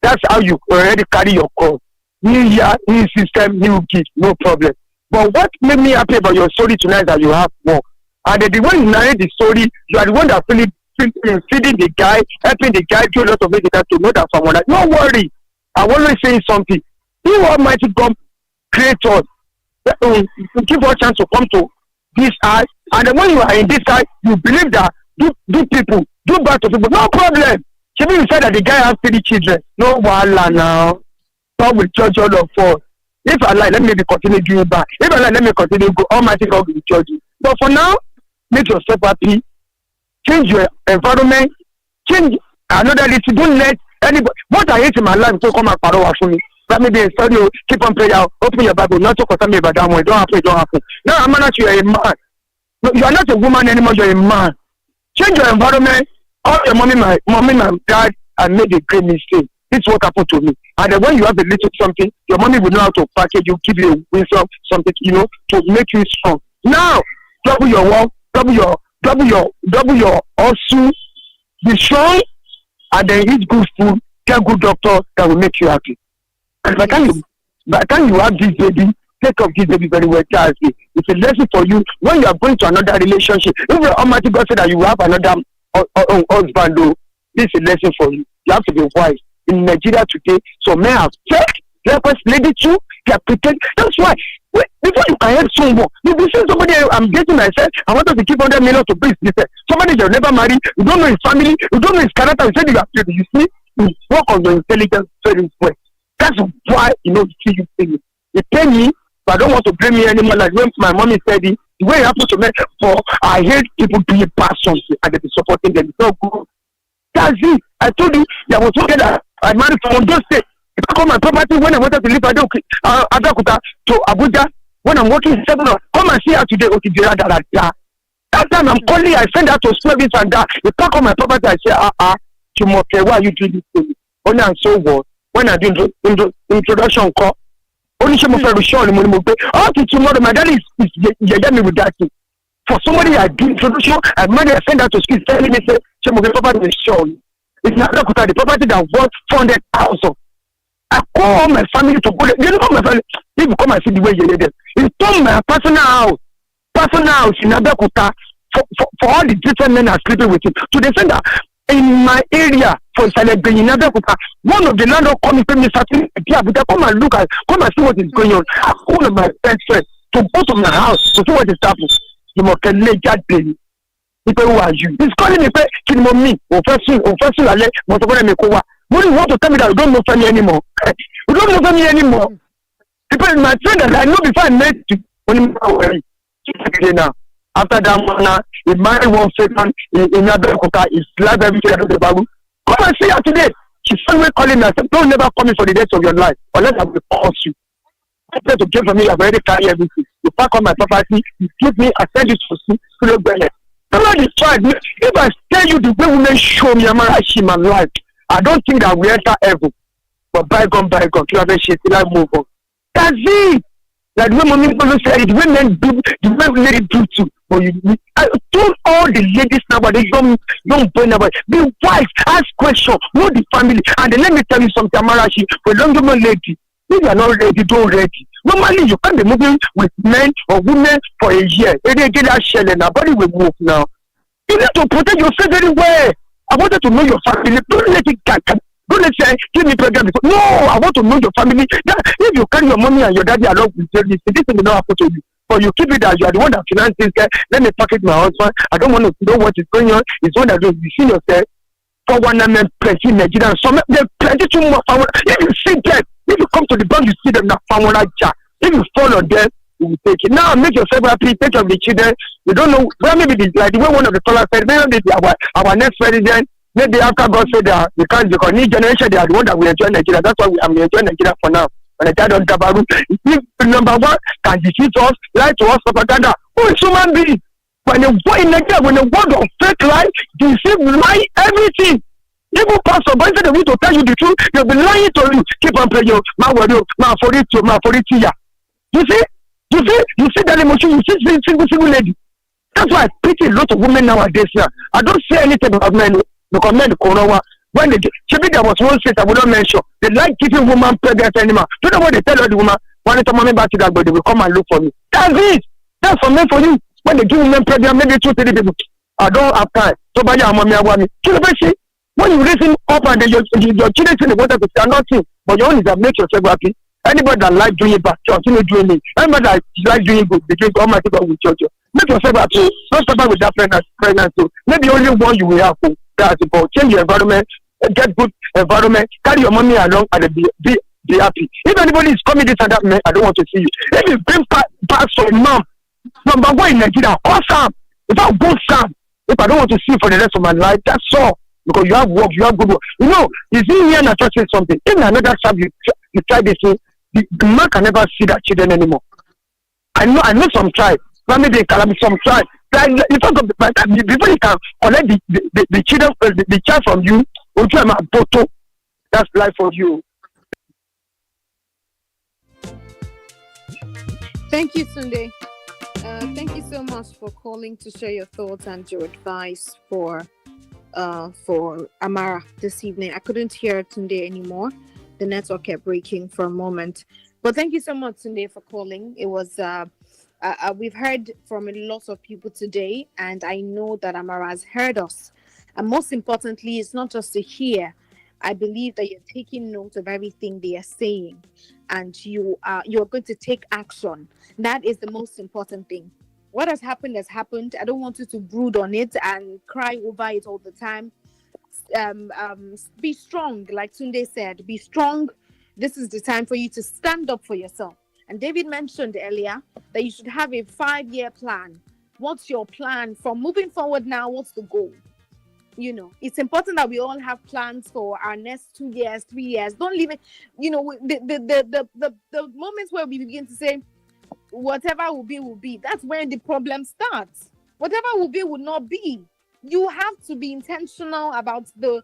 That's how you already carry your call. New year, new system, new gift, no problem. But what made me happy about your story tonight is that you have more. And the way you narrate the story, you are the one that feeding the guy, helping the guy do a lot of it to know that someone like, no worry. I'm always saying something. He Almighty God create us. Give us a chance to come to this eye. And then when you are in this eye, you believe that do people, do bad to people, no problem. Maybe you said that the guy has 3 children. No wahala now. God will judge all of us. If I like, let me continue doing bad. If I like, let me continue go. Almighty God will judge you. But for now, make yourself happy. Change your environment. Change another little. Don't let anybody. What I hate in my life to come and paroa for me. Let me be a study. Keep on praying. Open your Bible. Not to concern me about that one. Don't happen. Now, Amara, you are a man. No, you are not a woman anymore. You are a man. Change your environment. All your mommy, my dad, and made a great mistake. This is what happened to me. And then when you have a little something, your mommy will know how to package you, give you wisdom, something, to make you strong. Now, double your work, double your also be strong, and then eat good food, get good doctor that will make you happy. And by the time you have this baby, take care of this baby very well, carefully. It's a lesson for you when you are going to another relationship. If the Almighty God said that you have another husband, though, this is a lesson for you. You have to be wise. In Nigeria today, so men have checked, likewise lady too, they are pretend. That's why before you can help someone, you be saying somebody, I'm dating myself, I want to keep 100 million to bring this. Somebody you'll never marry, you don't know his family, you don't know his character, you said you are pretty. You see, you work on your intelligence very well. That's why you see you pay me. You pay me, but I don't want to blame me anymore. Like when my mommy said it, the way it happens to me, for I hate people doing bad something and they be supporting them. It's not good. That's it. I told you, there was something that I married from Ondo State. If I call my property when I wanted to leave Abeokuta to Abuja, when I'm working in 7 hours, come and see her today. That time I'm calling, I send her to service and that. If I call my property, I say, Jumoke, why are you doing this to me? Only I'm so what? When I do introduction call, only she must be sure. Okay, tomorrow, my dad is me with that thing. For somebody I do introduction, I managed to send her to school, telling me, say, she must be property is sure. It's not the property that worth 400,000. I call my family to go there. You know my family. If you come and see the way you did it, it's from my personal house in Abeokuta for all the different men are sleeping with him. To the center in my area for celebrating in Abeokuta, one of the landlord coming to me starting come and look at, come and see what is going on. I call one of my best friends to go to my house to see what is happening. You must lay that day. People, who are you? He's calling me, kill me, or first, I want you want to tell me that you don't know me anymore? You don't know me anymore. People, my friend that I know before I met you, now. After that man, he married one second in Abeokuta, he slapped everything out of the Bible. Come and see her today. She's always calling me. I said, don't never call me for the rest of your life, unless I will cause you. I said to get from me, I've already carried everything. You pack on my property, you give me, I send it to see. Somebody tried me. If I tell you the way women show me Amara in my life, I don't think that we enter heaven. But bygone, you have a shit till I move on. That's it. Like when mommy say it, women do, the way ladies do too. But I told all the ladies nowadays, young boy nowadays, be wise, ask questions, know the family. And then let me tell you something, Amara, for a long lady, if you are not ready, don't ready. Normally, you can't be moving with men or women for a year. They get that shell and our body will move now. You need to protect yourself very well. I wanted to know your family. Don't let it get. Don't let say, give me pregnant. No, I want to know your family. If you carry your mommy and your daddy along with you, this thing will not happen to you. But you keep it that you are the one that finances this guy. Let me package my husband. I don't want to know what is going on. It's one that you see yourself. For one man, plenty Nigerian. Some they plenty too much. If you see them, if you come to the bank, you see them now. If you fall on them, you will take it. Now make yourself happy. Take care of the children. You don't know. Well, maybe like the way one of the callers said, maybe our next president. Maybe after God said that because new generation they are the one that will enjoy Nigeria. That's why I'm enjoying Nigeria for now. When I don't Dabaru, if number one can defeat us, lie to us, propaganda, who is human being? When the war in Nigeria, when the word of fake lie, deceive, lie, everything. Even pastor, but instead of you to tell you the truth, they'll be lying to you. Keep on praying, my word, my for it, You see that emotion, you see single lady. That's why I pity a lot of women nowadays. I don't say anything about men. Because men, When there was one state I would not mention. They like keeping women pregnant anymore. You know what they tell the woman? When it's a moment back to that, but they will come and look for me. That's it. That's for me for you. When they give women pregnant, maybe 2-3 people. I don't have time. So by your mommy, I want me. When you listen up and then your children say they want to say nothing, but your own is that make yourself happy. Anybody that like doing it back, continue doing it. Anybody that like doing good, between Almighty God with church. Make yourself happy. Don't suffer with that pregnancy. Maybe only one you will have. That's about change your environment, get good environment, carry your money along and be happy. If anybody is coming this and that, man, I don't want to see you. If you bring past from mom, number one in Nigeria, call Sam. If I go Sam, if I don't want to see you for the rest of my life, that's all. Because you have work, you have good work. You know, is in here and I just say something. In another side, you try this thing, the man can never see that children anymore. I know some tribe. Maybe they can some tribe. You talk of the before you can collect the children, the child from you, that's life for you. Thank you, Sunday. Thank you so much for calling to share your thoughts and your advice for Amara this evening. I couldn't hear Tunde anymore. The network kept breaking for a moment. But thank you so much, Tunde, for calling. It was we've heard from a lot of people today, and I know that Amara has heard us. And most importantly, it's not just to hear. I believe that you're taking note of everything they are saying, and you're going to take action. That is the most important thing. What has happened has happened. I don't want you to brood on it and cry over it all the time. Be strong, like Tunde said. Be strong. This is the time for you to stand up for yourself. And David mentioned earlier that you should have a 5-year plan. What's your plan from moving forward now? What's the goal? You know, it's important that we all have plans for our next 2 years, 3 years. Don't leave it. You know, the moments where we begin to say, whatever will be, that's when the problem starts. Whatever will be will not be. You have to be intentional about your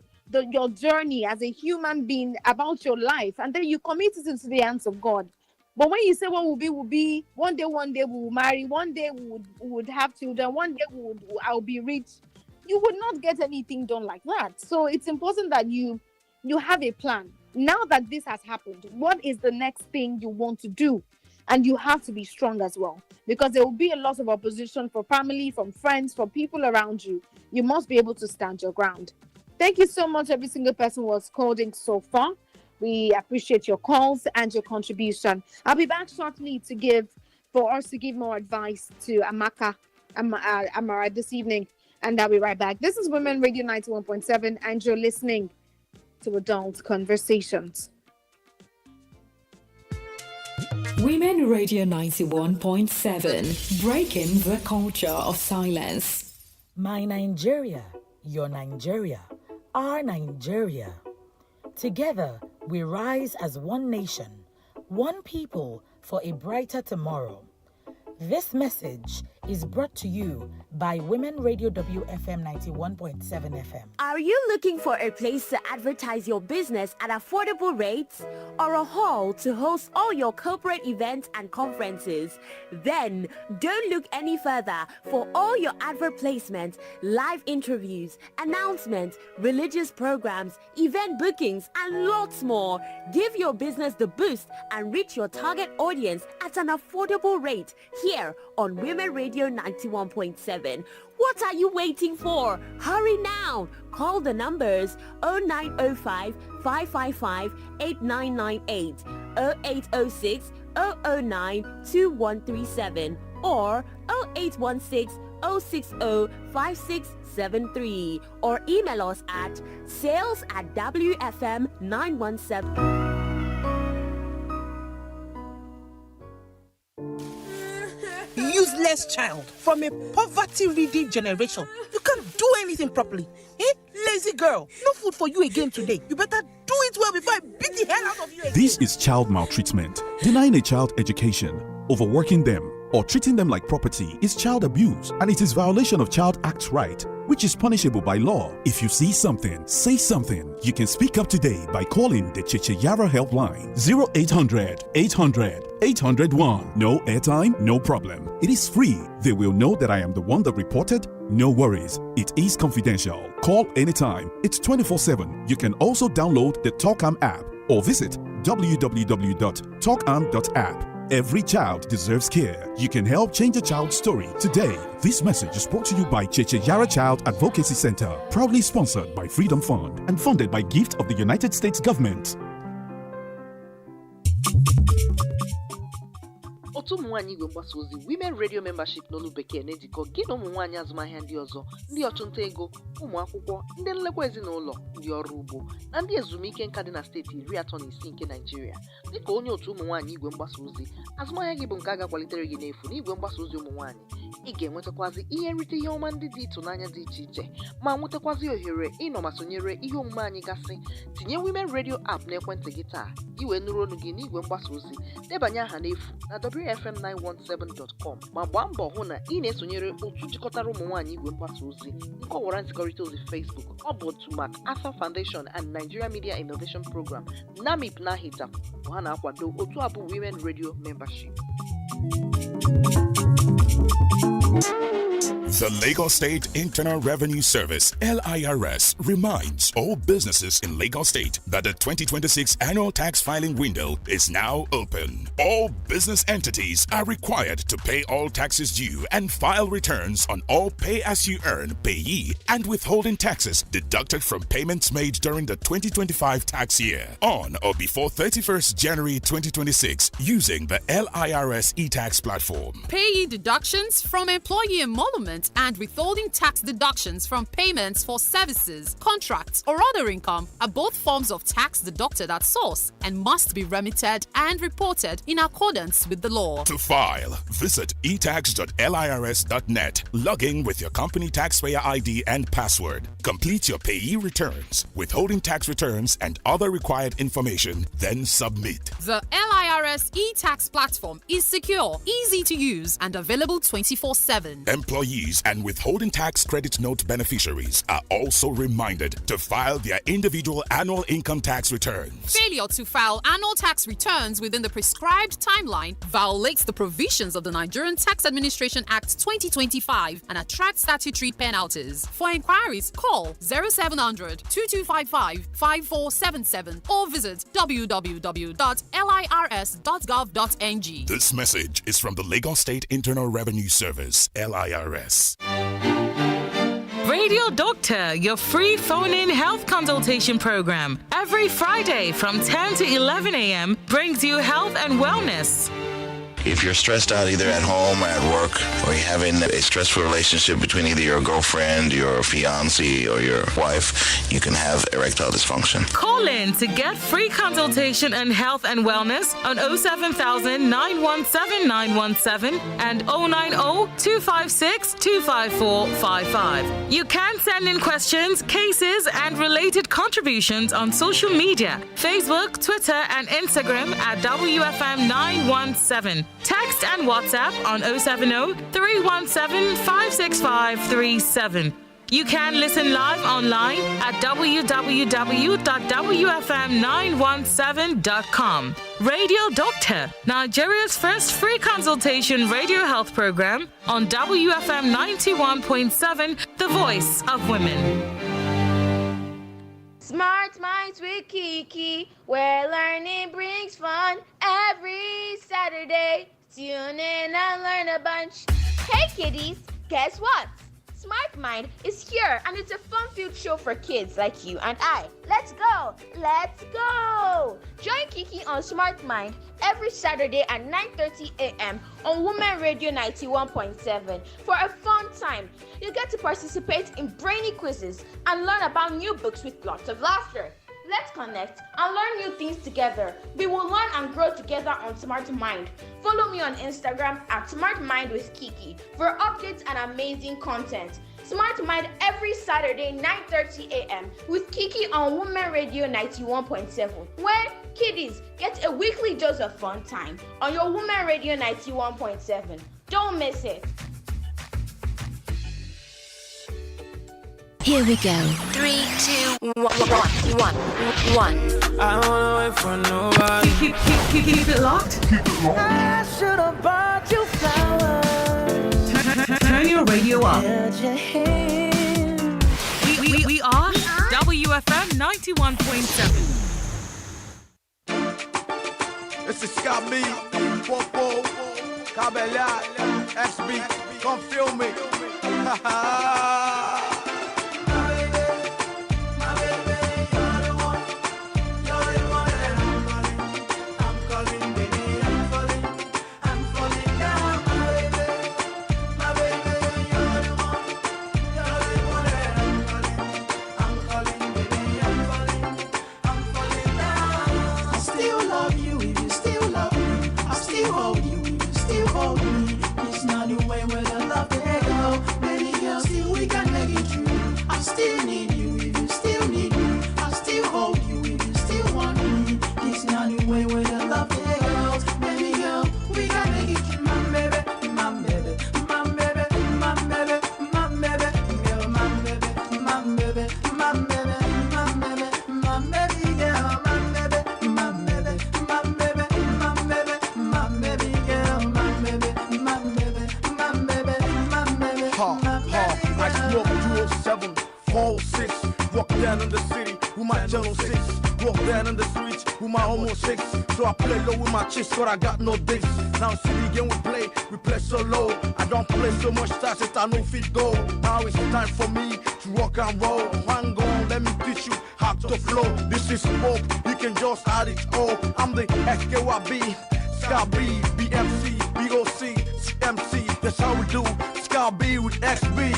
journey as a human being, about your life, and then you commit it into the hands of God. But when you say what will be, one day we will marry, one day we would have children, one day I'll be rich, you would not get anything done like that. So it's important that you have a plan. Now that this has happened, what is the next thing you want to do? And you have to be strong as well, because there will be a lot of opposition from family, from friends, from people around you. You must be able to stand your ground. Thank you so much, every single person who has called in so far. We appreciate your calls and your contribution. I'll be back shortly for us to give more advice to Amara this evening, and I'll be right back. This is Women Radio 91.7, and you're listening to Adult Conversations. Women Radio 91.7, breaking the culture of silence. My Nigeria, your Nigeria, our Nigeria. Together, we rise as one nation, one people for a brighter tomorrow. This message is brought to you by Women Radio WFM 91.7 FM. Are you looking for a place to advertise your business at affordable rates, or a hall to host all your corporate events and conferences? Then don't look any further for all your advert placements, live interviews, announcements, religious programs, event bookings, and lots more. Give your business the boost and reach your target audience at an affordable rate here on Women Radio 91.7. What are you waiting for? Hurry now. Call the numbers 0905 555 8998, 0806 009 2137, or 0816 060 5673, or email us at sales@wfm917. Useless child from a poverty-ridden generation. You can't do anything properly. Lazy girl. No food for you again today. You better do it well before I beat the hell out of you again. This is child maltreatment. Denying a child education, overworking them, or treating them like property is child abuse, and it is violation of Child Act's right, which is punishable by law. If you see something, say something. You can speak up today by calling the Cheche Yara helpline 0800 800 801. No airtime, no problem. It is free. They will know that I am the one that reported, No worries, it is confidential. Call anytime. It's 24/7. You can also download the TalkAm app or visit www.talkam.app. Every child deserves care. You can help change a child's story today. This message is brought to you by Cheche Yara Child Advocacy Center, proudly sponsored by Freedom Fund and funded by gift of the United States government. otu ụmụ nwaanyị igwe mgbasa ozi Women Radio Membership n'olu bekee na-ejikọ gị na ụmụ nwaanyị azụmahịa ndị ọzọ, ndị ọchụnta ego, ụmụ akwụkwọ, ndị nlekwa ezinụlọ, ndị ọrụ ugbo na ndị ezumike nka dị na steeti 36 nke Naịjirịa. Dịka onye otu ụmụ nwaanyị igwe mgbasa ozi, azụmahịa gị bụ nke a ga-akwalitere gị n'efu n'igwe mgbasa ozi ụmụ nwaanyị. Ị ga-enwetakwazi ihe nrite ihe ọma ndị dị ịtụnanya dị iche iche ma nwetakwazi ohere ịnọ ma sonyere ihe omume anyị gasị. Tinye Women Radio app n'ekwentị gị taa, iwe nụrụ ọnụ gị n'igwe mgbasa ozi, debanye aha n'efu na wfm917.com ma gbaa mbọ hụ na ị na-esonyere otu jikọtara ụmụ nwaanyị igwe mgbasa ozi nke ọwara nzikọrịta ozi Facebook. Ọ bụ otu Mark Arthur Foundation and Nigeria Media Innovation Program NAMIP na HITAP bụ ha na-akwado otu abụ Women Radio Membership. The Lagos State Internal Revenue Service, LIRS, reminds all businesses in Lagos State that the 2026 annual tax filing window is now open. All business entities are required to pay all taxes due and file returns on all pay-as-you-earn, payee, and withholding taxes deducted from payments made during the 2025 tax year on or before 31st January 2026 using the LIRS e-tax platform. Payee deductions from employee emolument and withholding tax deductions from payments for services, contracts, or other income are both forms of tax deducted at source and must be remitted and reported in accordance with the law. To file, visit etax.lirs.net. Log in with your company taxpayer ID and password. Complete your payee returns, withholding tax returns, and other required information, then submit. The LIRS e-tax platform is secure, easy to use, and available 24/7. Employees and withholding tax credit note beneficiaries are also reminded to file their individual annual income tax returns. Failure to file annual tax returns within the prescribed timeline violates the provisions of the Nigerian Tax Administration Act 2025 and attracts statutory penalties. For inquiries, call 0700 2255 5477 or visit www.lirs.gov.ng. This message is from the Lagos State Internal Revenue Service, LIRS. Radio Doctor, your free phone-in health consultation program, every Friday from 10 to 11 a.m. brings you health and wellness. If you're stressed out either at home or at work, or you're having a stressful relationship between either your girlfriend, your fiancé, or your wife, you can have erectile dysfunction. Call in to get free consultation on health and wellness on 07000 917 917 and 090 256 25455. You can send in questions, cases, and related contributions on social media, Facebook, Twitter, and Instagram at WFM917. Text and WhatsApp on 070 317 56537. You can listen live online at www.wfm917.com. Radio Doctor, Nigeria's first free consultation radio health program on WFM 91.7, the voice of women. Smart Minds with Kiki, where learning brings fun every Saturday. Tune in and learn a bunch. Hey kiddies, guess what? Smart Mind is here and it's a fun-filled show for kids like you and I. Let's go! Let's go! Join Kiki on Smart Mind every Saturday at 9:30 a.m. on Women Radio 91.7 for a fun time. You get to participate in brainy quizzes and learn about new books with lots of laughter. Let's connect and learn new things together. We will learn and grow together on Smart Mind. Follow me on Instagram at Smart Mind with Kiki for updates and amazing content. Smart Mind every Saturday 9:30 a.m. with Kiki on Women Radio 91.7, where kiddies get a weekly dose of fun time on your Women Radio 91.7. Don't miss it. Here we go. 3, 2, 1. I don't wanna wait for nobody. Keep it locked. I should have bought you flowers. Turn your radio up. We are WFM 91.7. This is Scott B, Popo, Cabela, SB, come feel me. So I play low with my chest, but I got no dates. Now city game we play so low. I don't play so much stars that I know fit go. Now it's time for me to rock and roll. Hang on, let me teach you how to flow. This is hope, you can just add it all. I'm the SKYB, Sky B, BMC, BOC, CMC. That's how we do, Sky B with XB.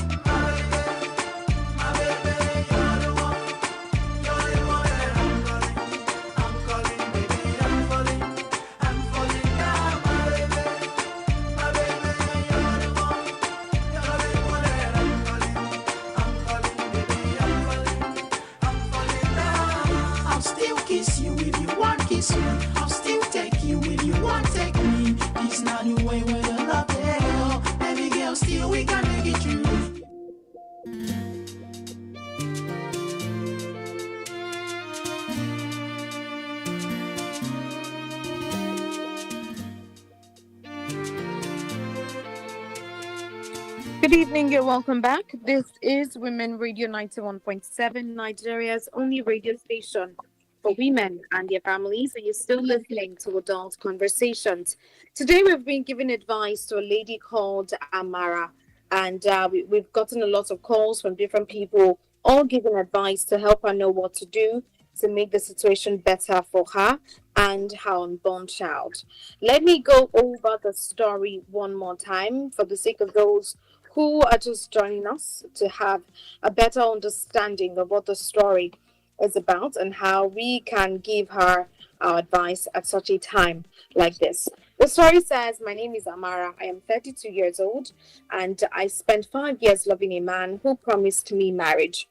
I'll still take you if you want take me. It's not the way where the love they go. Baby girl, still we can make it through. Good evening and welcome back. This is Women Radio 91.7, Nigeria's only radio station for women and their families, and you're still listening to Adult Conversations. Today we've been giving advice to a lady called Amara, and we've gotten a lot of calls from different people, all giving advice to help her know what to do to make the situation better for her and her unborn child. Let me go over the story one more time for the sake of those who are just joining us to have a better understanding of what the story is about and how we can give her our advice at such a time like this. The story says, my name is Amara. I am 32 years old and I spent 5 years loving a man who promised me marriage.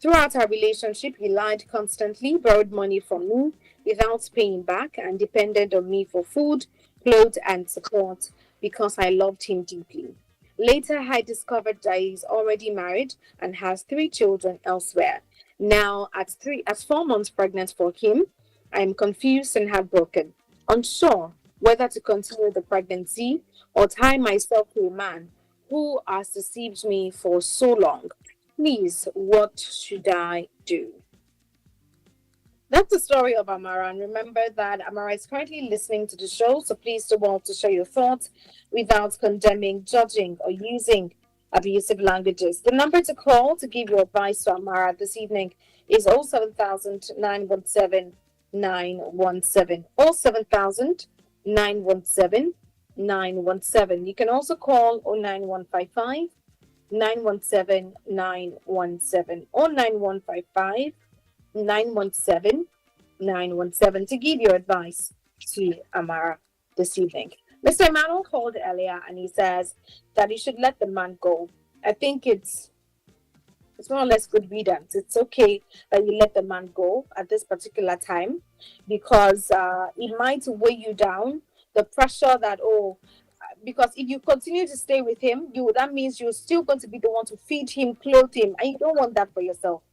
Throughout our relationship, he lied constantly, borrowed money from me without paying back, and depended on me for food, clothes, and support because I loved him deeply. Later, I discovered that he is already married and has 3 children elsewhere. Now, at 4 months pregnant for him, I am confused and heartbroken, unsure whether to continue the pregnancy or tie myself to a man who has deceived me for so long. Please, what should I do? That's the story of Amara. And remember that Amara is currently listening to the show, so please do want to share your thoughts without condemning, judging, or using abusive languages. The number to call to give your advice to Amara this evening is 07000 917 917. 07000 917 917. You can also call 09155 917 917 or 9155 917 917 to give your advice to Amara this evening. Mr. Emmanuel called earlier and he says that you should let the man go. I think it's more or less good riddance. It's okay that you let the man go at this particular time because it might weigh you down. The pressure that, because if you continue to stay with him, that means you're still going to be the one to feed him, clothe him, and you don't want that for yourself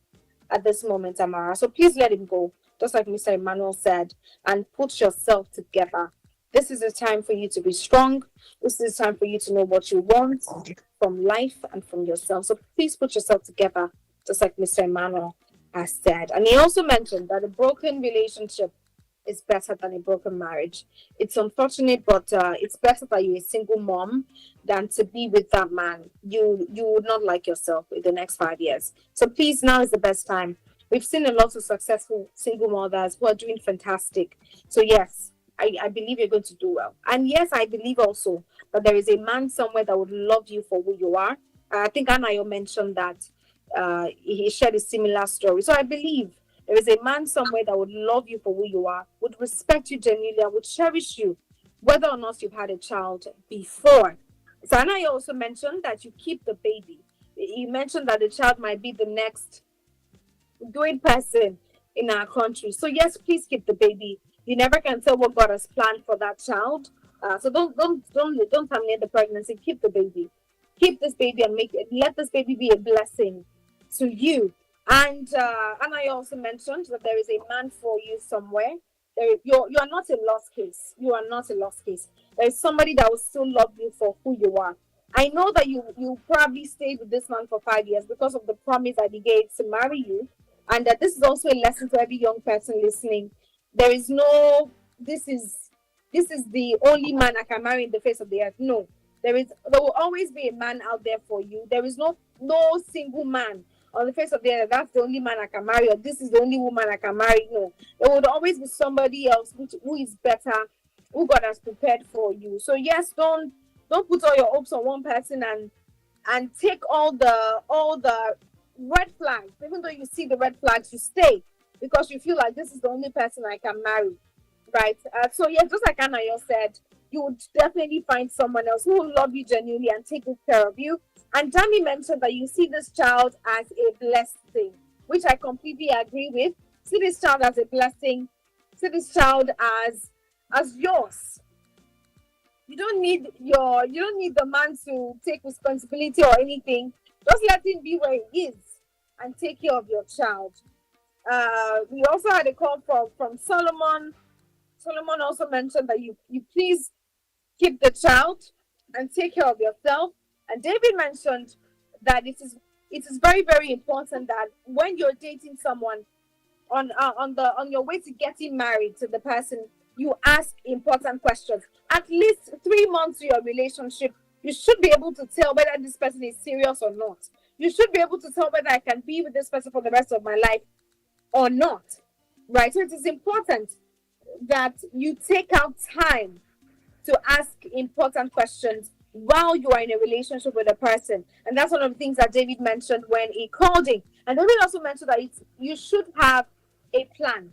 at this moment, Amara. So please let him go, just like Mr. Emmanuel said, and put yourself together This is a time for you to be strong. This is a time for you to know what you want from life and from yourself. So please put yourself together, just like Mr. Emmanuel has said. And he also mentioned that a broken relationship is better than a broken marriage. It's unfortunate, but it's better that you're a single mom than to be with that man. You would not like yourself in the next 5 years. So please, now is the best time. We've seen a lot of successful single mothers who are doing fantastic. So yes, I believe you're going to do well. And yes, I believe also that there is a man somewhere that would love you for who you are. I think Anayo mentioned that he shared a similar story. So I believe there is a man somewhere that would love you for who you are, would respect you genuinely, and would cherish you, whether or not you've had a child before. So Anayo also mentioned that you keep the baby. He mentioned that the child might be the next great person in our country. So yes, please keep the baby. You never can tell what God has planned for that child. So don't terminate the pregnancy. Keep the baby. Keep this baby and let this baby be a blessing to you. And I also mentioned that there is a man for you somewhere. You are not a lost case. You are not a lost case. There is somebody that will still love you for who you are. I know that you probably stayed with this man for 5 years because of the promise that he gave to marry you, and that this is also a lesson to every young person listening. There is no this is the only man I can marry in the face of the earth. No, there will always be a man out there for you. There is no single man on the face of the earth. That's the only man I can marry, or this is the only woman I can marry. No, there would always be somebody else who is better, who God has prepared for you. So yes, don't put all your hopes on one person and take all the red flags. Even though you see the red flags, you stay because you feel like this is the only person I can marry, right? So yeah, just like Anayo said, you would definitely find someone else who will love you genuinely and take good care of you. And Dami mentioned that you see this child as a blessing, which I completely agree with. See this child as a blessing. See this child as yours. You don't need the man to take responsibility or anything. Just let him be where he is and take care of your child. We also had a call from Solomon. Solomon also mentioned that you please keep the child and take care of yourself. And David mentioned that it is very, very important that when you're dating someone on your way to getting married to the person, you ask important questions. At least 3 months to your relationship, you should be able to tell whether this person is serious or not. You should be able to tell whether I can be with this person for the rest of my life or not. Right? So it is important that you take out time to ask important questions while you are in a relationship with a person. And that's one of the things that David mentioned when he called in. And David also mentioned that you should have a plan.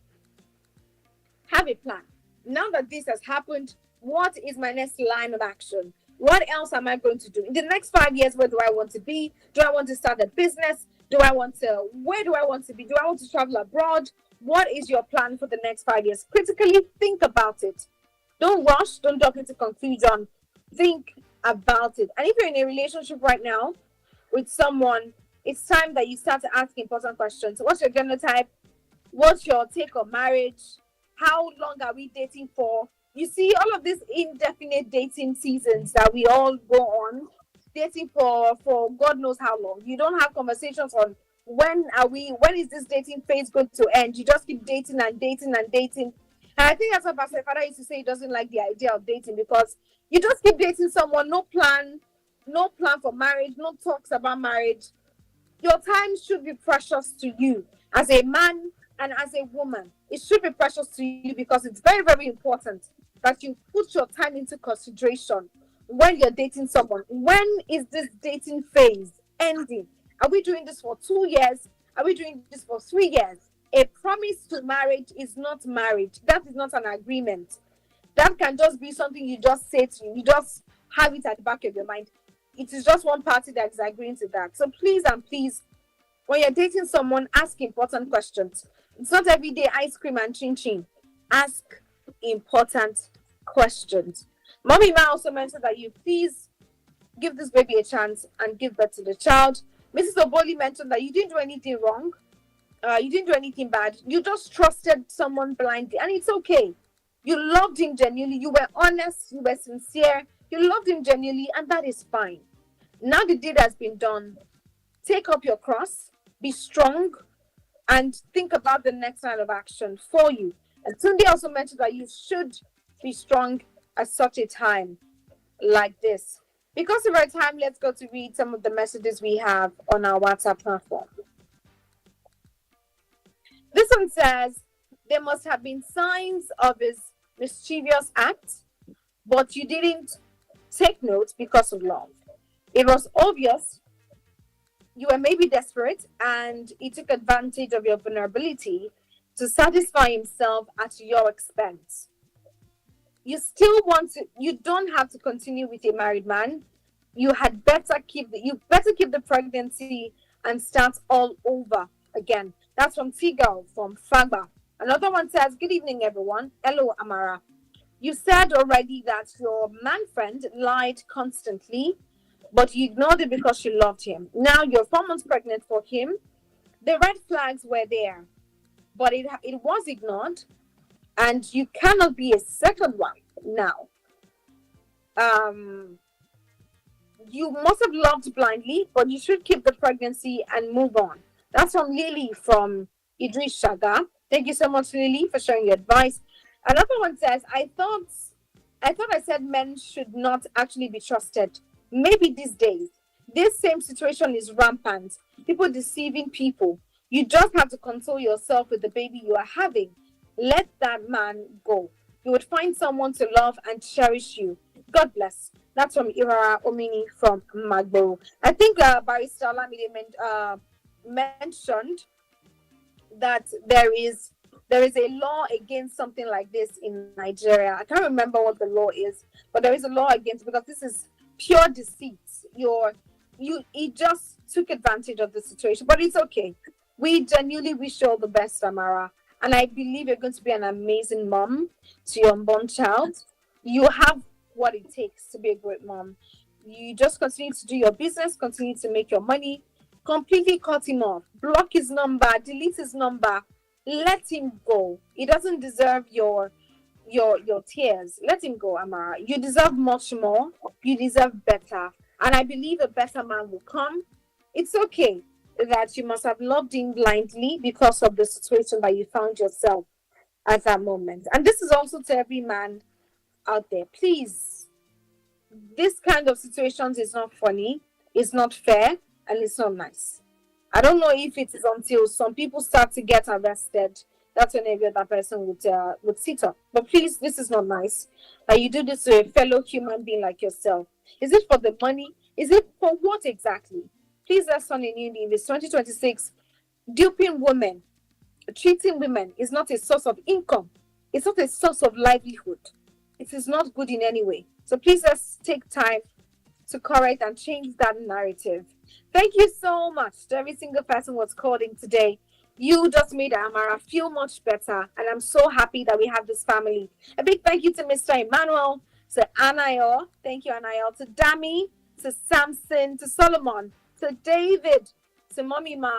Have a plan. Now that this has happened, what is my next line of action? What else am I going to do? In the next 5 years, where do I want to be? Do I want to start a business? Where do I want to be? Do I want to travel abroad? What is your plan for the next 5 years? Critically think about it. Don't rush. Don't jump into conclusion. Think about it. And if you're in a relationship right now with someone, it's time that you start to ask important questions. What's your genotype? What's your take on marriage? How long are we dating for? You see, all of these indefinite dating seasons that we all go on, dating for God knows how long. You don't have conversations on when is this dating phase going to end? You just keep dating and dating and dating. And I think that's what Pastor Father used to say. He doesn't like the idea of dating because you just keep dating someone, no plan for marriage, no talks about marriage. Your time should be precious to you as a man and as a woman. It should be precious to you because it's very, very important that you put your time into consideration when you're dating someone. When is this dating phase ending? Are we doing this for 2 years? Are we doing this for 3 years? A promise to marriage is not marriage. That is not an agreement. That can just be something you just say to you. You just have it at the back of your mind. It is just one party that is agreeing to that. So please and please, when you're dating someone, ask important questions. It's not every day ice cream and chin-chin. Ask important questions. Mommy Ma also mentioned that you please give this baby a chance and give birth to the child. Mrs. Oboli mentioned that you didn't do anything wrong. You didn't do anything bad. You just trusted someone blindly, and it's okay. You loved him genuinely. You were honest. You were sincere. You loved him genuinely, and that is fine. Now the deed has been done. Take up your cross. Be strong, and think about the next line of action for you. And Tunde also mentioned that you should be strong at such a time like this. Because of our time, let's go to read some of the messages we have on our WhatsApp platform. This one says, there must have been signs of his mischievous act, but you didn't take note because of love. It was obvious you were maybe desperate, and he took advantage of your vulnerability to satisfy himself at your expense. You don't have to continue with a married man. You better keep the pregnancy and start all over again. That's from Tigao from Fagba. Another one says, good evening, everyone. Hello, Amara. You said already that your man friend lied constantly, but you ignored it because you loved him. Now you're 4 months pregnant for him. The red flags were there, but it was ignored, and you cannot be a second wife now. You must have loved blindly, but you should keep the pregnancy and move on. That's from Lily from Idris Shaga. Thank you so much, Lily, for sharing your advice. Another one says, I thought I said men should not actually be trusted. Maybe these days, this same situation is rampant. People deceiving people. You just have to console yourself with the baby you are having. Let that man go. You would find someone to love and cherish you. God bless. That's from Irara Omini from Magbo. I think Barrister Olamide mentioned that there is a law against something like this in Nigeria. I can't remember what the law is, but there is a law against, because this is pure deceit. He just took advantage of the situation, but it's okay. We genuinely wish you all the best, Amara, and I believe you're going to be an amazing mom to your unborn child. You have what it takes to be a great mom. You just continue to do your business, continue to make your money, completely cut him off, block his number, delete his number, let him go. He doesn't deserve your tears. Let him go, Amara. You deserve much more. You deserve better. And I believe a better man will come. It's okay that you must have loved him blindly because of the situation that you found yourself at that moment. And this is also to every man out there. Please, this kind of situations is not funny, it's not fair, and it's not nice. I don't know if it is until some people start to get arrested, that's when every other person would sit up. But please, this is not nice. You do this to a fellow human being like yourself. Is it for the money? Is it for what exactly? Please, let's turn a new leaf. It's 2026. Duping women, treating women is not a source of income. It's not a source of livelihood. It is not good in any way. So please, let's take time to correct and change that narrative. Thank you so much to every single person who was calling today. You just made Amara feel much better, and I'm so happy that we have this family. A big thank you to Mr. Emmanuel, to Anayo, thank you Anayo, to Dami, to Samson, to Solomon, to David, to Mommy Ma,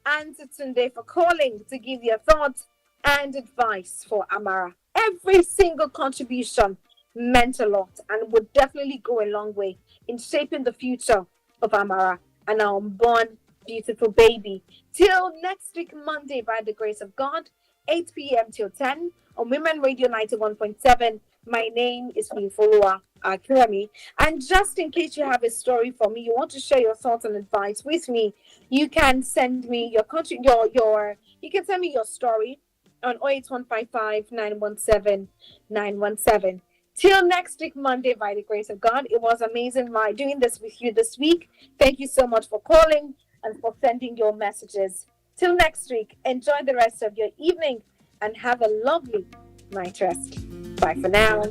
and to Tunde for calling to give your thoughts and advice for Amara. Every single contribution meant a lot and would definitely go a long way in shaping the future of Amara and our unborn beautiful baby. Till next week, Monday, by the grace of God, 8 p.m. till 10 on Women Radio 91.7. My name is Folua Akirami. And just in case you have a story for me, you want to share your thoughts and advice with me, you can send me you can send me your story on 08155 917 917. Till next week, Monday, by the grace of God. It was amazing doing this with you this week. Thank you so much for calling and for sending your messages. Till next week, enjoy the rest of your evening and have a lovely night rest. Bye for now.